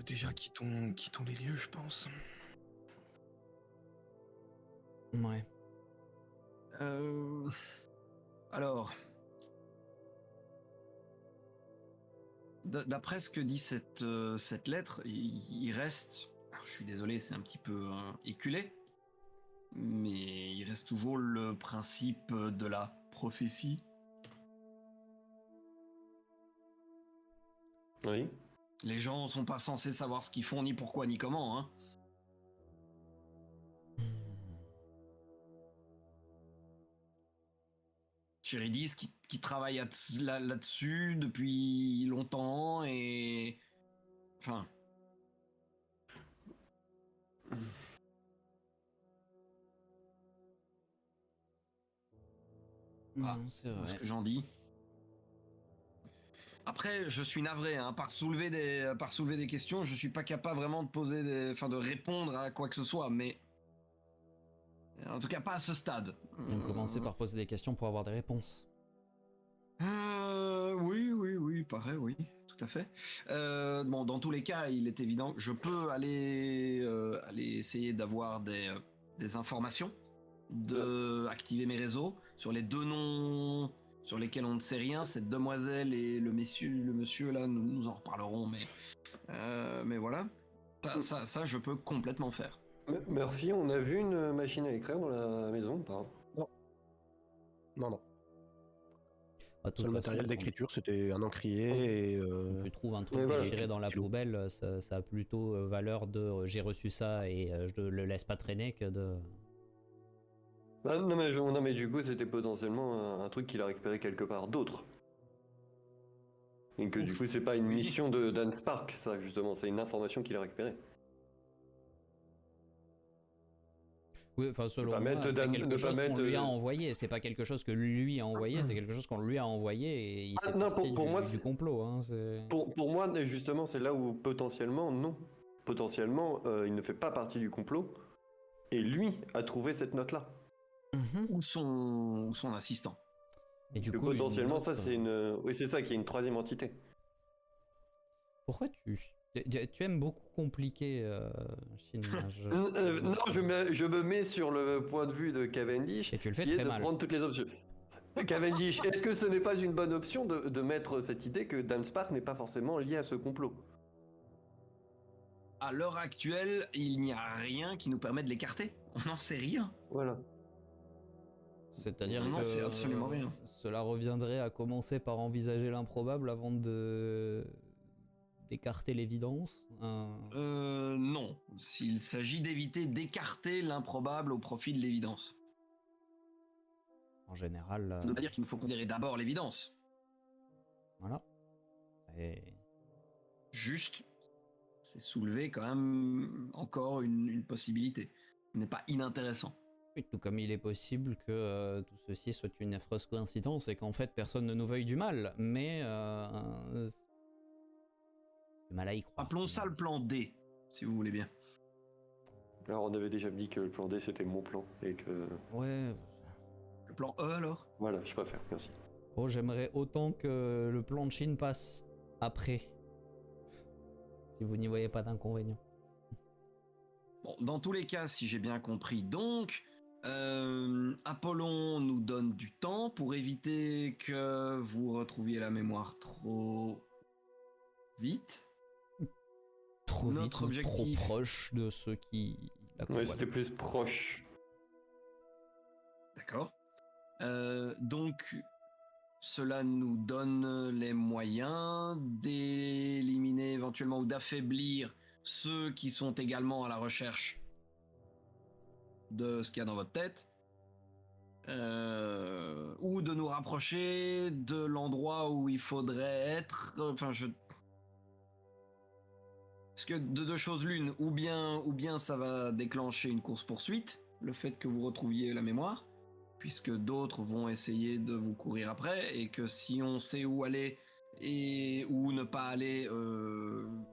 S5: Déjà, quittons les lieux, je pense.
S2: Ouais.
S1: Alors, d'après ce que dit cette lettre, il reste... Alors, je suis désolé, c'est un petit peu éculé, mais il reste toujours le principe de la prophétie.
S3: Oui.
S1: Les gens sont pas censés savoir ce qu'ils font, ni pourquoi, ni comment, hein. Chiridis qui travaille là-dessus depuis longtemps et... Enfin...
S2: Non, c'est
S1: ce
S2: vrai.
S1: que j'en dis. Après, je suis navré, hein, par soulever des questions, je suis pas capable vraiment de de répondre à quoi que ce soit, mais... En tout cas, pas à ce stade.
S2: On commençait par poser des questions pour avoir des réponses.
S1: Oui, pareil, oui, tout à fait. Bon, dans tous les cas, il est évident que je peux aller essayer d'avoir des informations, activer mes réseaux sur les 2 noms sur lesquels on ne sait rien, cette demoiselle et le monsieur là, nous en reparlerons, mais voilà. Ça, je peux complètement faire.
S3: Murphy, on a vu une machine à écrire dans la maison ou pas?
S4: Non.
S2: De toute
S4: Le
S2: façon,
S4: matériel d'écriture, c'était un encrier et...
S2: Tu trouves un truc
S3: Mais voilà.
S2: déchiré dans la poubelle, ça a plutôt valeur de j'ai reçu ça et je le laisse pas traîner que de...
S3: Ah, non, mais du coup, c'était potentiellement un truc qu'il a récupéré quelque part d'autre. Et que du coup, c'est pas une mission de Dan Spark, ça, justement, c'est une information qu'il a récupérée.
S2: Oui, enfin selon
S3: pas
S2: moi,
S3: mettre
S2: c'est
S3: Dan-
S2: quelque
S3: ne pas
S2: chose qu'on
S3: mettre,
S2: lui a envoyé. C'est pas quelque chose que lui a envoyé, c'est quelque chose qu'on lui a envoyé et il fait
S3: non,
S2: partie
S3: pour moi,
S2: du
S3: c'est-
S2: complot. Hein,
S3: Pour moi, justement, c'est là où potentiellement, non. Potentiellement, il ne fait pas partie du complot. Et lui a trouvé cette note-là.
S1: Ou son assistant.
S2: Et du
S3: Que
S2: coup,
S3: potentiellement,
S2: une
S3: ça,
S2: note,
S3: c'est une... Oui, c'est ça, qui est une 3e entité.
S2: Pourquoi tu aimes beaucoup compliquer, Shin?
S3: Non, je me mets sur le point de vue de Cavendish,
S2: Et tu le fais
S3: qui est
S2: très
S3: de
S2: mal.
S3: prendre toutes les options. Cavendish, est-ce que ce n'est pas une bonne option de mettre cette idée que Dan Spark n'est pas forcément lié à ce complot?
S1: à l'heure actuelle, il n'y a rien qui nous permet de l'écarter. On n'en sait rien.
S3: Voilà.
S2: C'est-à-dire
S1: Non,
S2: que
S1: c'est absolument rien.
S2: cela reviendrait à commencer par envisager l'improbable avant d'écarter l'évidence.
S1: Non. S'il s'agit d'éviter d'écarter l'improbable au profit de l'évidence.
S2: En général,
S1: Ça ne veut pas dire qu'il nous faut considérer d'abord l'évidence.
S2: voilà. Et
S1: Juste, c'est soulever quand même encore une possibilité. Ce n'est pas inintéressant.
S2: oui, tout comme il est possible que tout ceci soit une affreuse coïncidence et qu'en fait personne ne nous veuille du mal, mais du mal à y croire.
S1: Appelons ça le plan D, si vous voulez bien.
S3: Alors on avait déjà dit que le plan D c'était mon plan et que
S2: Ouais.
S1: Le plan E alors?
S3: voilà, je préfère, merci.
S2: Oh, j'aimerais autant que le plan de Chine passe après. Si vous n'y voyez pas d'inconvénient.
S1: Bon, dans tous les cas, si j'ai bien compris, donc, Apollon nous donne du temps pour éviter que vous retrouviez la mémoire trop vite.
S2: Trop vite,
S1: Notre
S2: ou
S1: objectif-
S2: trop proche de ceux qui la
S3: Ouais,
S2: convoitent.
S3: c'était plus proche.
S1: D'accord. Donc, cela nous donne les moyens d'éliminer éventuellement ou d'affaiblir ceux qui sont également à la recherche de ce qu'il y a dans votre tête. Ou de nous rapprocher de l'endroit où il faudrait être. Enfin, Parce que de deux choses l'une, ou bien ça va déclencher une course-poursuite, le fait que vous retrouviez la mémoire, puisque d'autres vont essayer de vous courir après, et que si on sait où aller et où ne pas aller,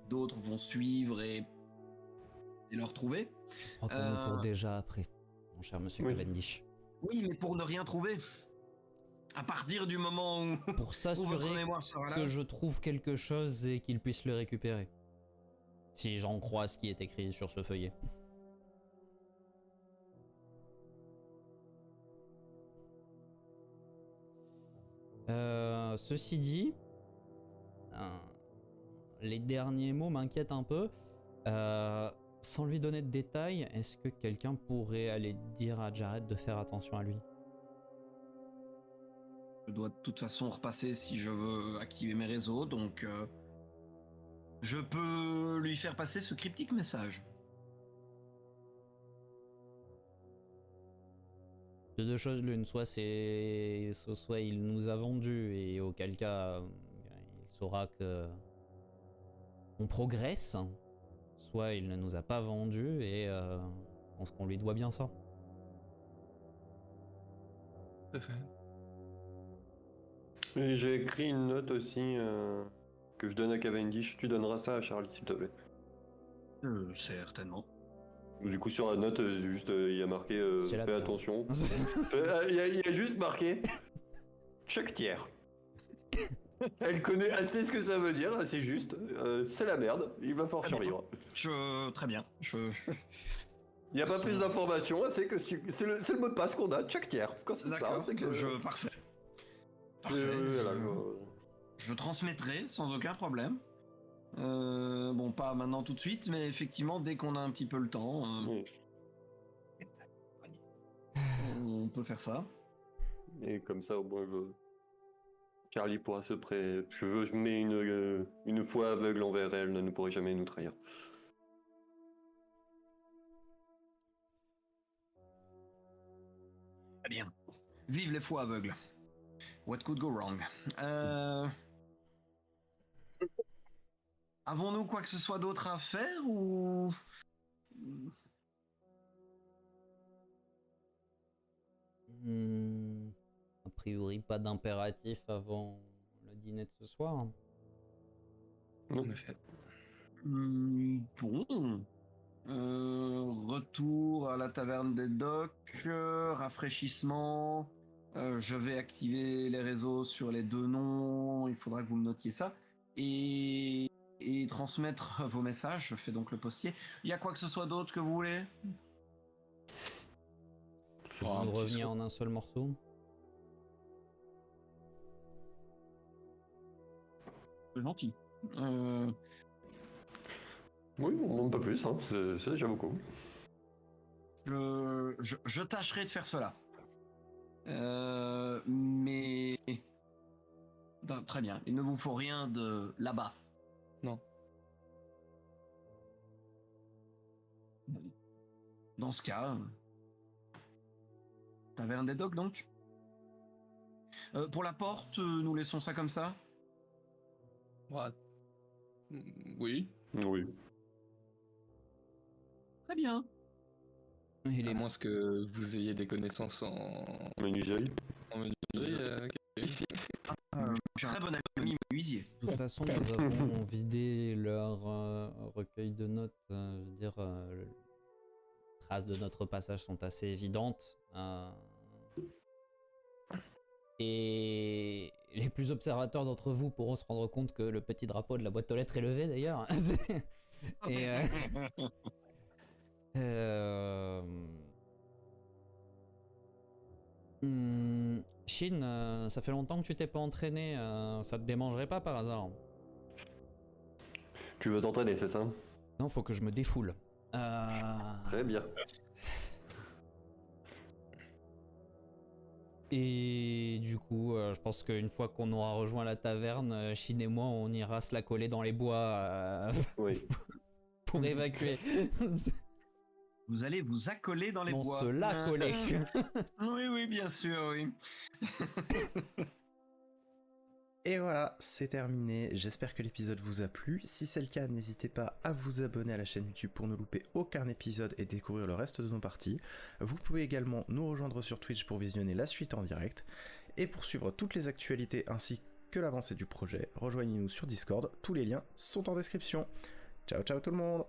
S1: d'autres vont suivre et le retrouver.
S2: Je crois qu'on nous court déjà après, mon cher monsieur
S3: Oui.
S2: Cavendish.
S1: Oui, mais pour ne rien trouver. À partir du moment où,
S2: Pour
S1: où votre
S2: s'assurer
S1: mémoire sera là.
S2: que je trouve quelque chose et qu'il puisse le récupérer. Si j'en crois ce qui est écrit sur ce feuillet. Ceci dit, les derniers mots m'inquiètent un peu. Sans lui donner de détails, est-ce que quelqu'un pourrait aller dire à Jared de faire attention à lui?
S1: Je dois de toute façon repasser si je veux activer mes réseaux, donc je peux lui faire passer ce cryptique message.
S2: De deux choses l'une, soit il nous a vendu et auquel cas il saura que on progresse, soit il ne nous a pas vendu et je pense qu'on lui doit bien ça.
S5: Tout à fait.
S3: Et j'ai écrit une note aussi que je donne à Cavendish. Tu donneras ça à Charlie, s'il te plaît.
S1: Certainement.
S3: Du coup, sur la note, juste, il y a marqué
S2: C'est la
S3: fais
S2: merde.
S3: attention. Il y a juste marqué chaque tiers. Elle connaît assez ce que ça veut dire, c'est juste. C'est la merde, il va falloir
S1: Très bien.
S3: survivre.
S1: Très bien.
S3: Il n'y a pas plus d'informations, c'est que c'est le mot de passe qu'on a, chaque tiers. Quand c'est ça,
S1: D'accord.
S3: c'est que.
S1: Parfait. Parfait.
S3: Voilà,
S1: Je transmettrai sans aucun problème. Bon, pas maintenant tout de suite, mais effectivement, dès qu'on a un petit peu le temps,
S3: oui.
S1: on peut faire ça.
S3: Et comme ça, au moins, Charlie pourra se prêter. Je mets une foi aveugle envers elle, elle ne pourrait jamais nous trahir.
S1: Très bien. Vive les fois aveugles. What could go wrong? Avons-nous quoi que ce soit d'autre à faire ou...
S2: A priori pas d'impératif avant le dîner de ce soir.
S5: En effet.
S1: Bon. Retour à la taverne des docks, rafraîchissement. Je vais activer les réseaux sur les deux noms. Il faudra que vous me notiez ça. Et transmettre vos messages. Je fais donc le postier. Il y a quoi que ce soit d'autre que vous voulez?
S2: Vous nous revenir en un seul morceau.
S1: Gentil.
S3: Oui, on pas plus, hein. C'est déjà beaucoup.
S1: Je tâcherai de faire cela. Mais... Non, très bien, il ne vous faut rien de là-bas.
S5: Non.
S1: Dans ce cas... Taverne des Docks, donc pour la porte, nous laissons ça comme ça.
S5: Ouais. Oui.
S3: Oui.
S1: Très bien.
S2: Il
S5: À
S2: est
S5: moins que vous ayez des connaissances en
S3: Menuiserie.
S5: menuiserie.
S1: Je suis très bon ami menuisier.
S2: De toute façon, nous avons vidé leur recueil de notes. Je veux dire, les traces de notre passage sont assez évidentes. Et les plus observateurs d'entre vous pourront se rendre compte que le petit drapeau de la boîte aux lettres est levé d'ailleurs. Et Shin, ça fait longtemps que tu t'es pas entraîné, ça te démangerait pas par hasard?
S3: Tu veux t'entraîner, c'est ça?
S2: Non, faut que je me défoule.
S3: Très bien.
S2: Et du coup, je pense qu'une fois qu'on aura rejoint la taverne, Shin et moi, on ira se la coller dans les bois
S3: Oui.
S2: pour évacuer.
S1: Vous allez vous accoler dans les
S2: On
S1: bois.
S2: se la coller.
S1: Oui, oui, bien sûr, oui.
S4: Et voilà, c'est terminé. J'espère que l'épisode vous a plu. Si c'est le cas, n'hésitez pas à vous abonner à la chaîne YouTube pour ne louper aucun épisode et découvrir le reste de nos parties. Vous pouvez également nous rejoindre sur Twitch pour visionner la suite en direct. Et pour suivre toutes les actualités ainsi que l'avancée du projet, rejoignez-nous sur Discord. Tous les liens sont en description. Ciao ciao tout le monde!